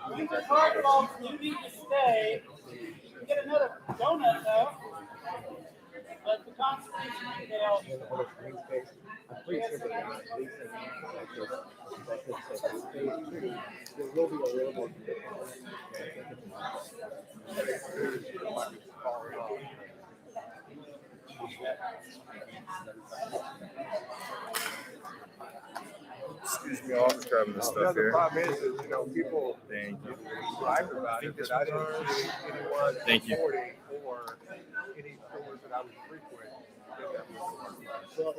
Windsor Park folks, you need to stay. You get another donut though. But the Pecan Springs, Springdale. I'm pretty sure they're not leasing like this. That could say that space pretty. There will be a little more. Excuse me, I'm just grabbing this stuff The here. problem is, people Thank you. drive about it, but I didn't see anyone Thank you. reporting or any stores that I would frequent. Well,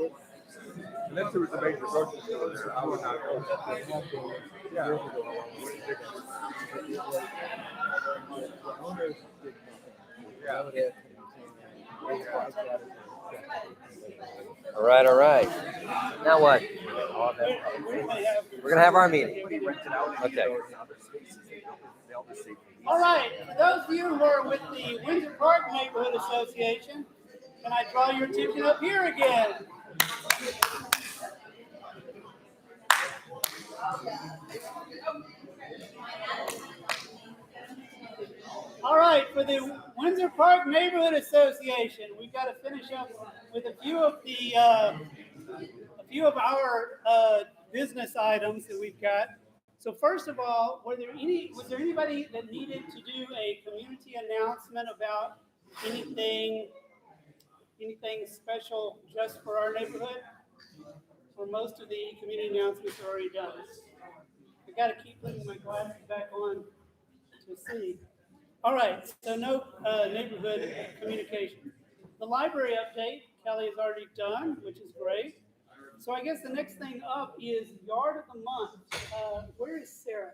unless there was a major grocery store there, I would not go. Yeah. The owners did nothing. Yeah. All right, all right. Now what? We're gonna have our meeting. Okay. All right, for those of you who are with the Windsor Park Neighborhood Association, can I draw your attention up here again? All right, for the Windsor Park Neighborhood Association, we've got to finish up with a few of our business items that we've got. So first of all, was there anybody that needed to do a community announcement about anything special just for our neighborhood? Or most of the community announcements are already done. I got to keep putting my glasses back on to see. All right, so no neighborhood communication. The library update, Kelly has already done, which is great. So I guess the next thing up is Yard of the Month. Where is Sarah?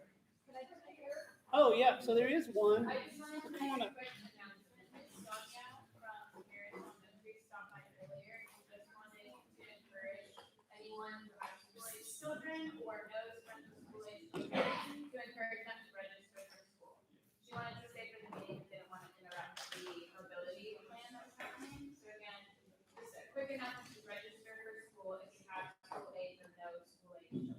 Oh, yeah, so there is one. Come on up. Children or knows friends of school age children to encourage them to register for school. She wanted to stay for the meeting, didn't want to interrupt the mobility plan that was happening. So again, just a quick announcement to register for school if you have school age or no school age children.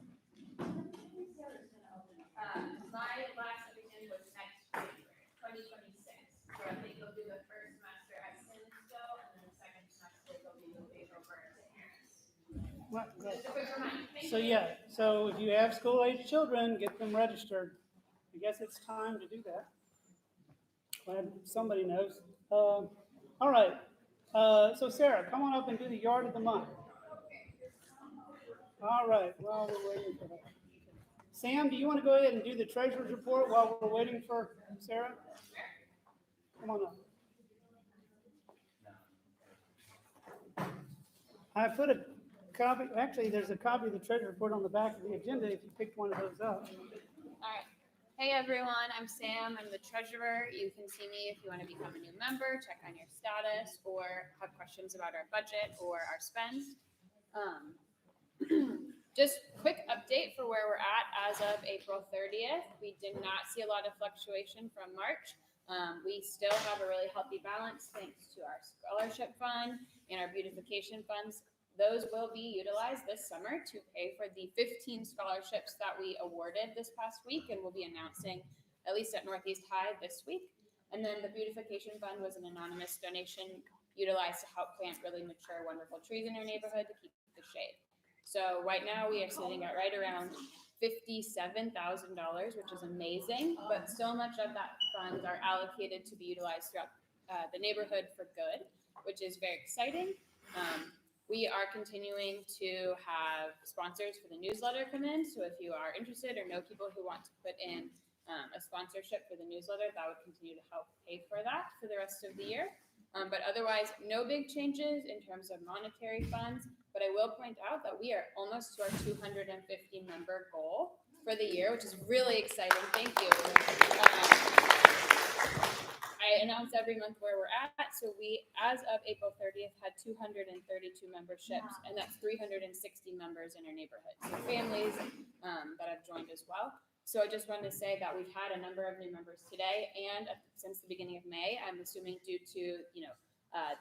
My last weekend was next January, 2026. So I think they'll do the first semester at Sinsville, and then the second semester they'll be moving over to Harris. Just a quick reminder. So yeah, so if you have school-age children, get them registered. I guess it's time to do that. Glad somebody knows. All right. So Sarah, come on up and do the Yard of the Month. All right. While we're waiting for that. Sam, do you want to go ahead and do the treasurer's report while we're waiting for Sarah? Come on up. I put a copy, actually, there's a copy of the treasurer's report on the back of the agenda if you picked one of those up. All right. Hey everyone, I'm Sam. I'm the treasurer. You can see me if you want to become a new member, check on your status, or have questions about our budget or our spend. Just quick update for where we're at as of April 30th. We did not see a lot of fluctuation from March. We still have a really healthy balance thanks to our scholarship fund and our beautification funds. Those will be utilized this summer to pay for the 15 scholarships that we awarded this past week, and we'll be announcing, at least at Northeast High, this week. And then the beautification fund was an anonymous donation utilized to help plant really mature, wonderful trees in our neighborhood to keep the shade. So right now we are sitting at right around $57,000, which is amazing, but so much of that funds are allocated to be utilized throughout the neighborhood for good, which is very exciting. We are continuing to have sponsors for the newsletter come in. So if you are interested or know people who want to put in a sponsorship for the newsletter, that would continue to help pay for that for the rest of the year. But otherwise, no big changes in terms of monetary funds. But I will point out that we are almost to our 250 member goal for the year, which is really exciting. Thank you. I announce every month where we're at. So we, as of April 30th, had 232 memberships, and that's 360 members in our neighborhood. So families that have joined as well. So I just wanted to say that we've had a number of new members today, and since the beginning of May, I'm assuming due to,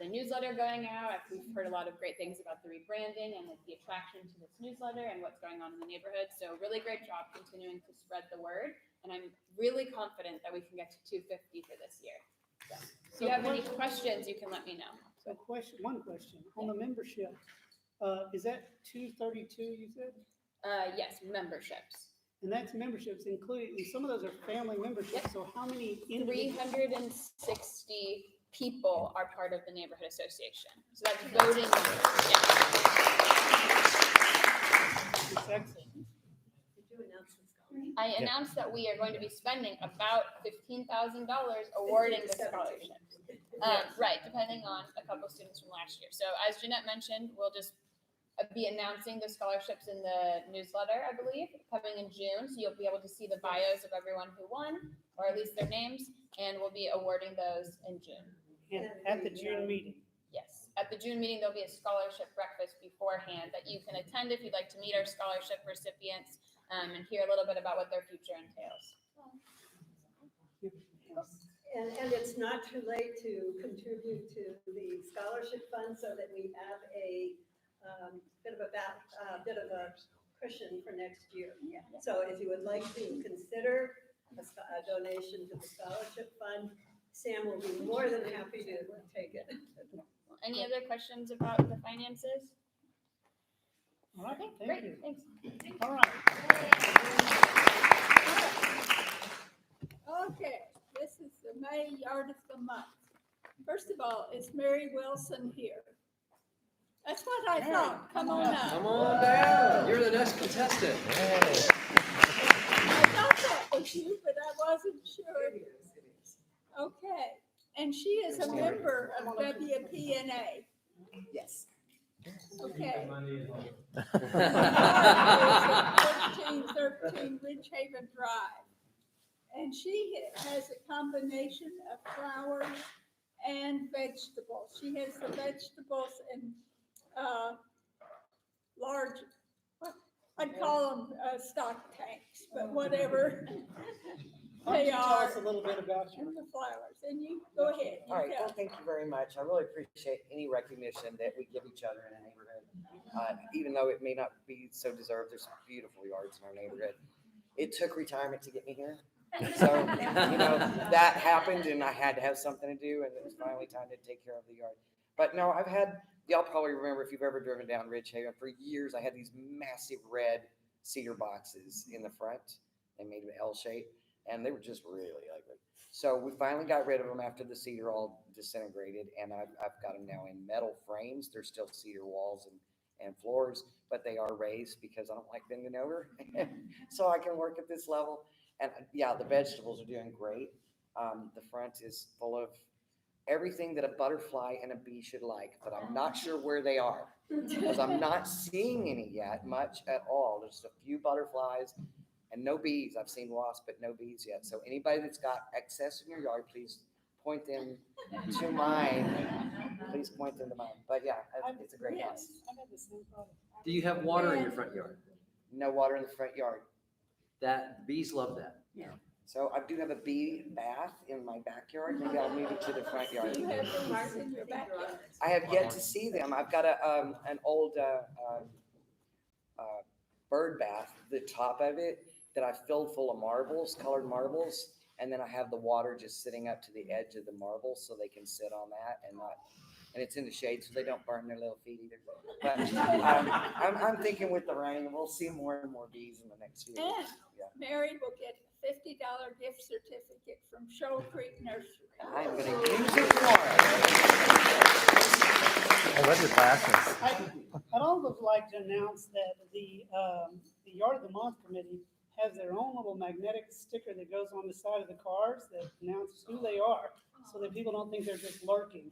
the newsletter going out. We've heard a lot of great things about the rebranding and the attraction to this newsletter and what's going on in the neighborhood. So really great job continuing to spread the word. And I'm really confident that we can get to 250 for this year. So if you have any questions, you can let me know. So one question on the membership. Is that 232 you said? Yes, memberships. And that's memberships including, some of those are family memberships. Yep. So how many? 360 people are part of the neighborhood association. So that's voting. Yeah. It's excellent. I announced that we are going to be spending about $15,000 awarding the scholarships. Right, depending on a couple students from last year. So as Jeanette mentioned, we'll just be announcing the scholarships in the newsletter, I believe, coming in June. So you'll be able to see the bios of everyone who won, or at least their names, and we'll be awarding those in June. At the June meeting. Yes, at the June meeting, there'll be a scholarship breakfast beforehand that you can attend if you'd like to meet our scholarship recipients and hear a little bit about what their future entails. And it's not too late to contribute to the scholarship fund so that we have a bit of a cushion for next year. So if you would like to consider a donation to the scholarship fund, Sam will be more than happy to take it. Any other questions about the finances? All right, Okay, thank great, you. thanks. All right. Okay, this is the May Yard of the Month. First of all, is Mary Wilson here? That's what I thought. Come on up. Come on down. You're the next contestant. I thought that was you, but I wasn't sure. Okay, and she is a member of WPNA. Yes. Okay. 1313 Ridge Haven Drive. And she has a combination of flowers and vegetables. She has the vegetables in large, I'd call them stock tanks, but whatever. Why don't They you tell are. us a little bit about you? And the flowers. And you, go ahead. All right, tell. well, thank you very much. I really appreciate any recognition that we give each other in a neighborhood. Even though it may not be so deserved, there's beautiful yards in our neighborhood. It took retirement to get me here. So, that happened and I had to have something to do and it was finally time to take care of the yard. But no, y'all probably remember if you've ever driven down Ridge Haven, for years I had these massive red cedar boxes in the front. They made an L shape and they were just really ugly. So we finally got rid of them after the cedar all disintegrated and I've got them now in metal frames. They're still cedar walls and floors, but they are raised because I don't like bending over. So I can work at this level. And yeah, the vegetables are doing great. The front is full of everything that a butterfly and a bee should like, but I'm not sure where they are because I'm not seeing any yet, much at all. There's just a few butterflies and no bees. I've seen wasps, but no bees yet. So anybody that's got excess in your yard, please point them to mine. Please point them to mine. But yeah, it's a great house. I've had the same problem. Do you have water in your front yard? No water in the front yard. That bees love that. Yeah. So I do have a bee bath in my backyard. Maybe I'll move it to the front yard. You have bees in your backyard. I have yet to see them. I've got an old bird bath, the top of it that I filled full of marbles, colored marbles, and then I have the water just sitting up to the edge of the marbles so they can sit on that and it's in the shade so they don't burn their little feet either. But I'm thinking with the rain, we'll see more and more bees in the next few And years. Yeah. Mary will get a $50 gift certificate from Shoal Creek Nursery. I'm going to use it tomorrow. I love your classes. I'd also like to announce that the Yard of the Month Committee has their own little magnetic sticker that goes on the side of the cars that announces who they are, so that people don't think they're just lurking.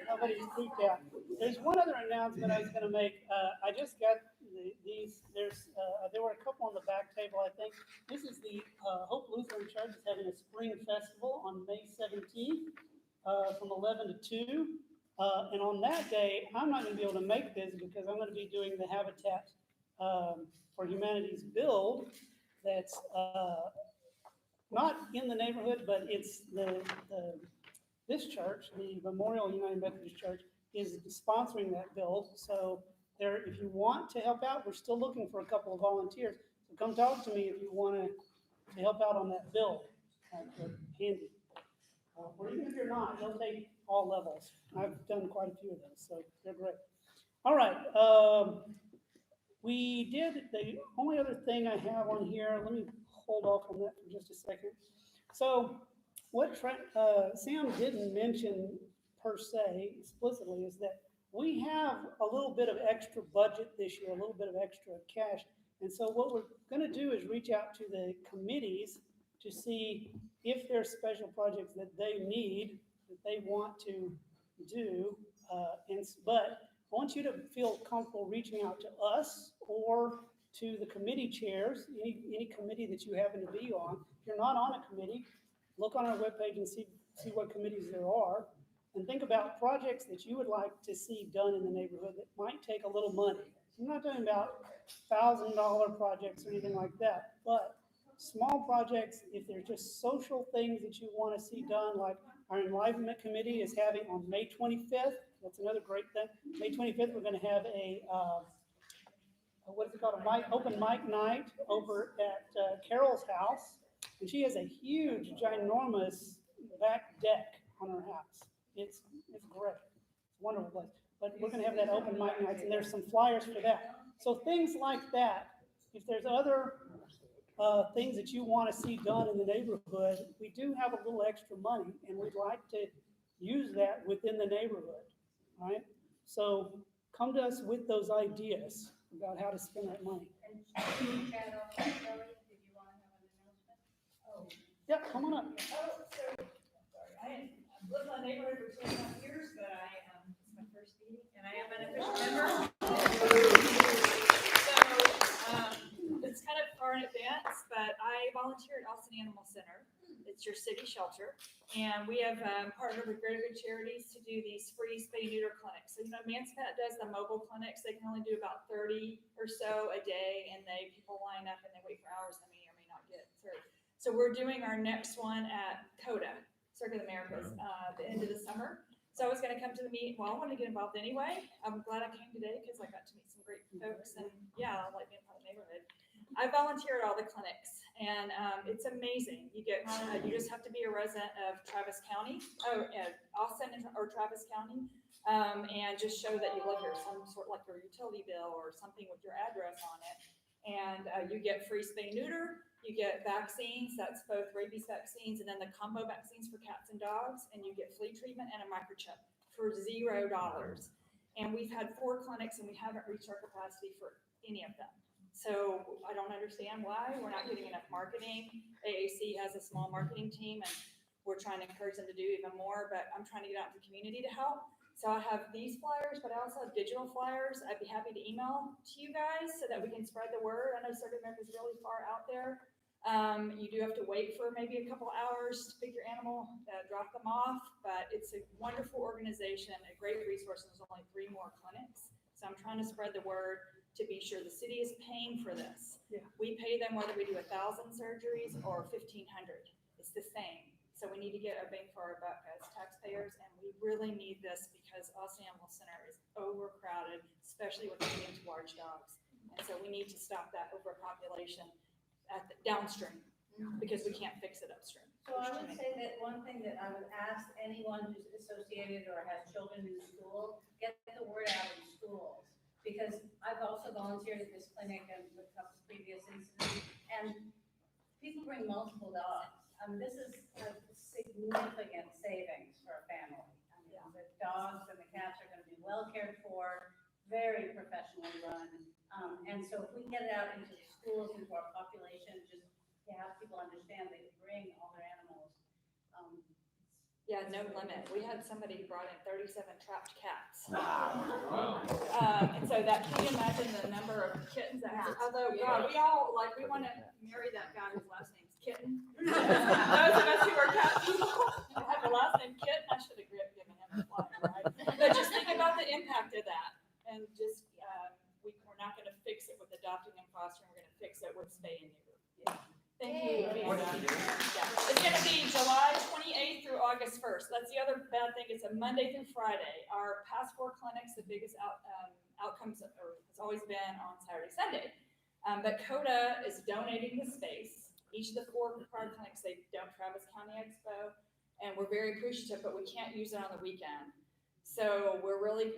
Nobody's freaked out. There's one other announcement I was going to make. I just got these. There were a couple on the back table, I think. This is the Hope Lutheran Church is having a spring festival on May 17th from 11 to 2. And on that day, I'm not going to be able to make this because I'm going to be doing the Habitat for Humanity's build that's not in the neighborhood, but it's this church, the Memorial United Methodist Church, is sponsoring that build. So if you want to help out, we're still looking for a couple of volunteers. So come talk to me if you want to help out on that build. They're handy. Or even if you're not, they'll take all levels. I've done quite a few of those, so they're great. All right. The only other thing I have on here, let me hold off on that for just a second. So what Sam didn't mention per se explicitly is that we have a little bit of extra budget this year, a little bit of extra cash. And so what we're going to do is reach out to the committees to see if there's special projects that they need, that they want to do. But I want you to feel comfortable reaching out to us or to the committee chairs, any committee that you happen to be on. If you're not on a committee, look on our webpage and see see what committees there are, and think about projects that you would like to see done in the neighborhood that might take a little money. I'm not talking about $1,000 projects or anything like that, but small projects, if they're just social things that you want to see done, like our Enlivenment Committee is having on May 25th. That's another great thing. May 25th, we're going to have what is it called? Open mic night over at Carol's house. And she has a huge, ginormous back deck on her house. It's great. It's a wonderful place. But we're going to have that open mic nights, and there's some flyers for that. So things like that. If there's other things that you want to see done in the neighborhood, we do have a little extra money, and we'd like to use that within the neighborhood, right? So come to us with those ideas about how to spend that money. Yeah, come on up. I've lived in the neighborhood for 21 years, but it's my first meeting, and I am an official member. So it's kind of far in advance, but I volunteer at Austin Animal Center. It's your city shelter, and we have partnered with Greater Good Charities to do these free spay neuter clinics. So Manspet does the mobile clinics. They can only do about 30 or so a day, and people line up and they wait for hours. They may or may not get through. So we're doing our next one at CODA, Circuit of the Americas, the end of the summer. So I was going to come to the meeting. Well, I want to get involved anyway. I'm glad I came today because I got to meet some great folks, and yeah, I like being part of the neighborhood. I volunteer at all the clinics, and it's amazing. You just have to be a resident of Travis County, Austin or Travis County, and just show that you live here, some sort like your utility bill or something with your address on it. And you get free spay neuter. You get vaccines. That's both rabies vaccines and then the combo vaccines for cats and dogs. And you get flea treatment and a microchip for $0. And we've had 4 clinics, and we haven't reached our capacity for any of them. So I don't understand why we're not getting enough marketing. AAC has a small marketing team, and we're trying to encourage them to do even more, but I'm trying to get out to the community to help. So I have these flyers, but I also have digital flyers. I'd be happy to email to you guys so that we can spread the word. I know Circuit America is really far out there. You do have to wait for maybe a couple hours to pick your animal, drop them off, but it's a wonderful organization, a great resource, and there's only 3 more clinics. So I'm trying to spread the word to be sure the city is paying for this. Yeah. We pay them whether we do 1,000 surgeries or 1,500. It's the same. So we need to get a bang for our buck as taxpayers, and we really need this because Austin Animal Center is overcrowded, especially with medium to large dogs. And so we need to stop that overpopulation at the downstream because we can't fix it upstream. So I would say that one thing that I would ask anyone who's associated or has children in school, get the word out in schools. Because I've also volunteered at this clinic and with a couple previous incidents, and people bring multiple dogs. This is a significant savings for a family. The dogs and the cats are going to be well cared for, very professionally run. And so if we get it out into the schools, into our population, just to have people understand they bring all their animals. Yeah, no limit. We had somebody who brought in 37 trapped cats. Wow. And so that, can you imagine the number of kittens that have, although, God, we all, we want to marry that guy whose last name's Kitten. Those of us who are cat people who have the last name Kitten, I should have given him a flyer, right? But just think about the impact of that. And just, we're not going to fix it with adopting and fostering. We're going to fix it with spay and neuter. Yeah. Thank you. Yeah. It's going to be July 28th through August 1st. That's the other bad thing. It's a Monday through Friday. Our past 4 clinics, the biggest outcomes has always been on Saturday, Sunday. But CODA is donating the space. Each of the 4 prior clinics, they don't Travis County Expo, and we're very appreciative, but we can't use it on the weekend. So we're really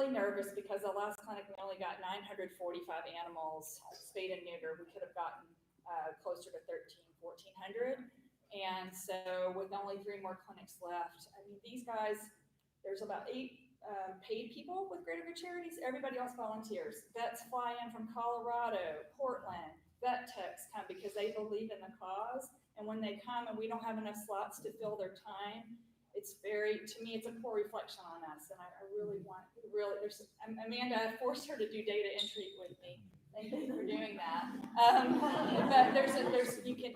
nervous because the last clinic we only got 945 animals spayed and neutered. We could have gotten closer to 1,400. And so with only 3 more clinics left, I mean, these guys, there's about 8 paid people with Greater Good Charities. Everybody else volunteers. Vets fly in from Colorado, Portland, vet techs come because they believe in the cause. And when they come and we don't have enough slots to fill their time, it's to me, it's a poor reflection on us. And I really want, there's Amanda, I forced her to do data entry with me Thank you for doing that. But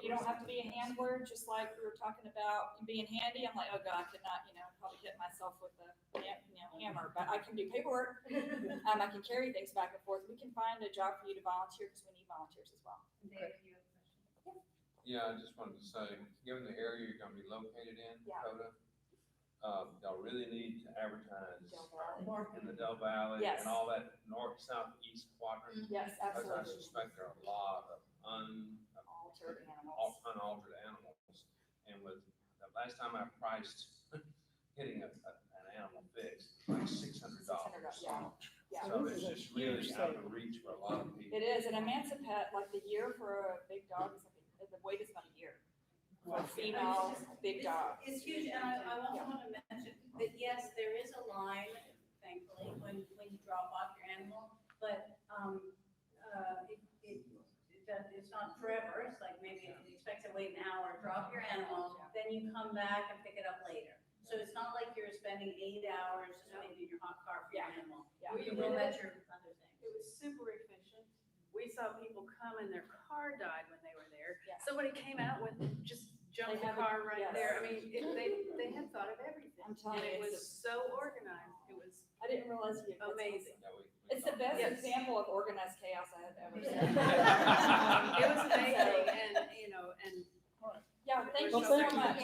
you don't have to be a handler, just like we were talking about being handy. I'm like, oh God, I could not, probably hit myself with a, hammer, but I can do paperwork. I can carry things back and forth. We can find a job for you to volunteer because we need volunteers as well. David, you have a question? Yeah, I just wanted to say, given the area you're gonna be located in, Dakota, y'all really need to advertise in the Del Valley Yes. and all that north, south, east quadrant. Yes, Because I absolutely. suspect there are a lot of unaltered animals. And with the last time I priced getting an animal fixed, like $600. Yeah. So it's just really out of reach for a lot of people. It is, and Emancipet, like the year for a big dog is like, the wait is about a year. For a female big dog. It's huge, and I also want to mention that, yes, there is a line, thankfully, when you drop off your animal, but, it's not forever. It's like maybe you expect to wait an hour, drop your animal, then you come back and pick it up later. So it's not like you're spending 8 hours just waiting in your hot car for your animal. Yeah. You will let your other things. It was super efficient. We saw people come and their car died when they were there. Yeah. Somebody came out with just jumped the car right there. I mean, they had thought of everything. I'm telling And you, it was so organized. It was I didn't realize you. amazing. It's the best Yes. example of organized chaos I have ever seen. It was amazing, and Yeah, thank Well, you so thank you. much.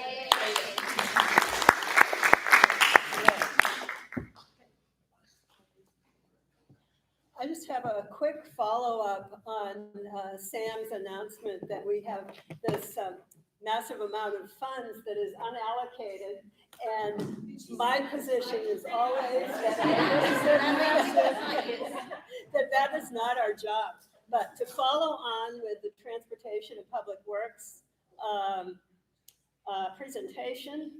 I just have a quick follow-up on Sam's announcement that we have this massive amount of funds that is unallocated. And my position is always that is not our job. But to follow on with the Transportation and Public Works presentation,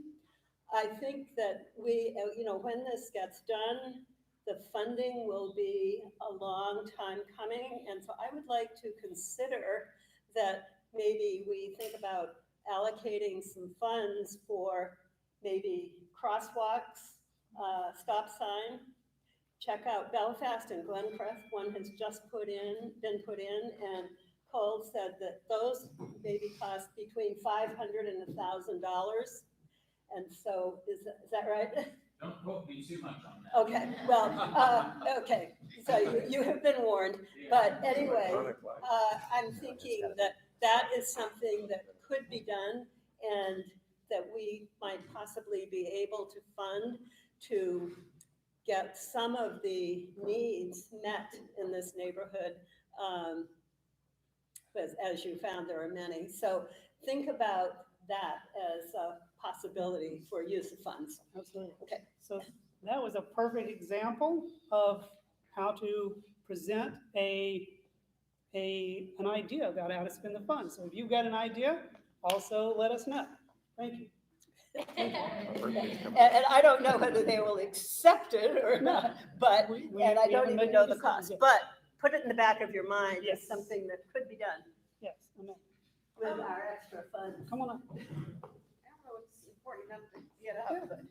I think that we, when this gets done, the funding will be a long time coming. And so I would like to consider that maybe we think about allocating some funds for maybe crosswalks, stop sign. Check out Belfast and Glencrest. One has just been put in, and Cole said that those maybe cost between $500 and $1,000. And so is that right? Don't quote me too much on that. Okay, well, okay, so you have been warned, but anyway, I'm thinking that that is something that could be done and that we might possibly be able to fund to get some of the needs met in this neighborhood. As you found, there are many. So think about that as a possibility for use of funds. Absolutely. Okay. So that was a perfect example of how to present an idea about how to spend the funds. So if you've got an idea, also let us know. Thank you. And I don't know whether they will accept it or not, but, and I don't even know the cost, but put it in the back of your mind as something that could be done. Yes, amen. With our extra funds. Come on up. I don't know it's important enough to get up, but.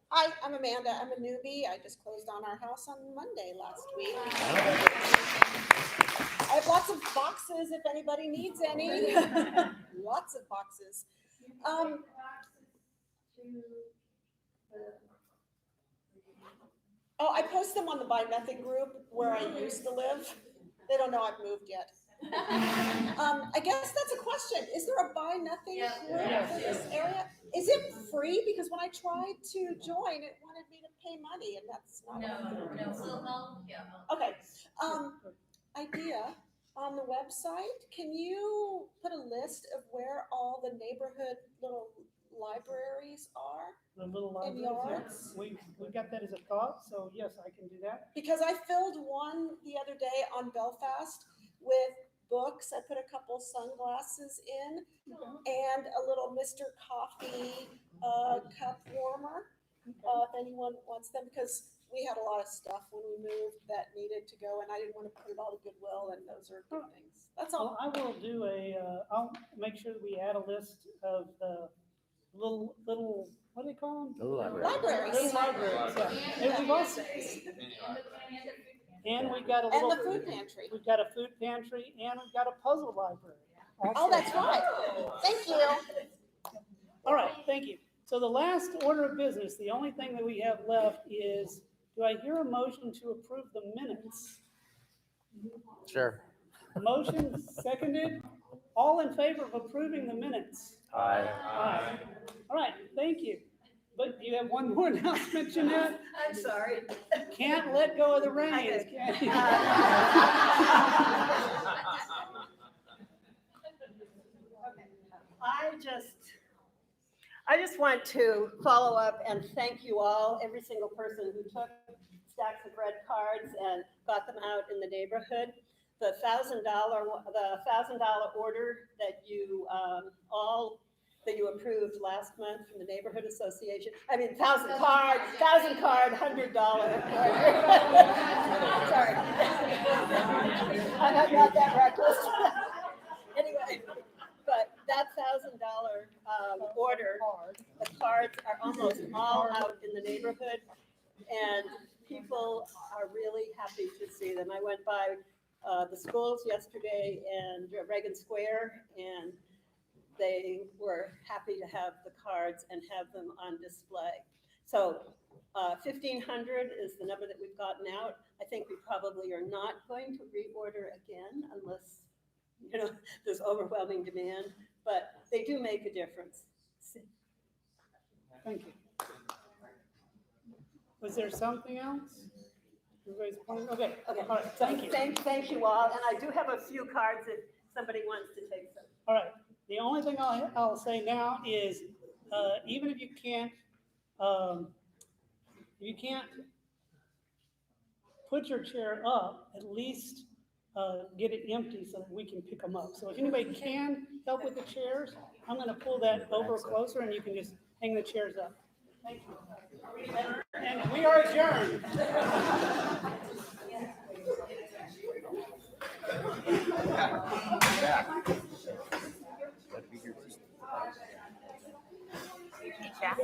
Hi, I'm Amanda. I'm a newbie. I just closed on our house on Monday last week. I have lots of boxes if anybody needs any. Lots of boxes. I post them on the Buy Nothing group where I used to live. They don't know I've moved yet. I guess that's a question. Is there a Buy Nothing group for this area? Is it free? Because when I tried to join, it wanted me to pay money, and that's not. Okay. Idea on the website. Can you put a list of where all the neighborhood little libraries are? The little in libraries, yards? we got that as a thought, so yes, I can do that. Because I filled one the other day on Belfast with books. I put a couple sunglasses in and a little Mr. Coffee cup warmer. If anyone wants them, because we had a lot of stuff when we moved that needed to go, and I didn't want to put it all to Goodwill, and those are good things. That's all. Well, I will do I'll make sure that we add a list of the little, what do they call them? Little libraries. Little libraries, yeah. And we've also, And we've got a And little. the food pantry. We've got a food pantry and we've got a puzzle library. Oh, also. that's right. Thank you. All right, thank you. So the last order of business, the only thing that we have left is, do I hear a motion to approve the minutes? Sure. Motion seconded. All in favor of approving the minutes? Aye. Aye. All right, thank you. But you have one more announcement, Jeanette? I'm sorry. Can't let go of the reins, Okay. can you? I just want to follow up and thank you all, every single person who took stacks of red cards and got them out in the neighborhood. The $1,000 order that you that you approved last month from the neighborhood association. I mean, 1,000 card, $100 order. Sorry. I'm not that reckless. Anyway, but that $1,000 order, the cards are almost all out in the neighborhood, and people are really happy to see them. I went by the schools yesterday and Reagan Square, and they were happy to have the cards and have them on display. So 1,500 is the number that we've gotten out. I think we probably are not going to reorder again unless, you know, there's overwhelming demand, but they do make a difference. Thank you. Was there something else? Everybody's pointing? Okay, all right, thank you. Thank you all, and I do have a few cards if somebody wants to take them. All right, the only thing I'll say now is, even if you can't put your chair up, at least get it empty so that we can pick them up. So if anybody can help with the chairs, I'm gonna pull that over closer and you can just hang the chairs up. Thank you. And we are adjourned. Hey, Chad.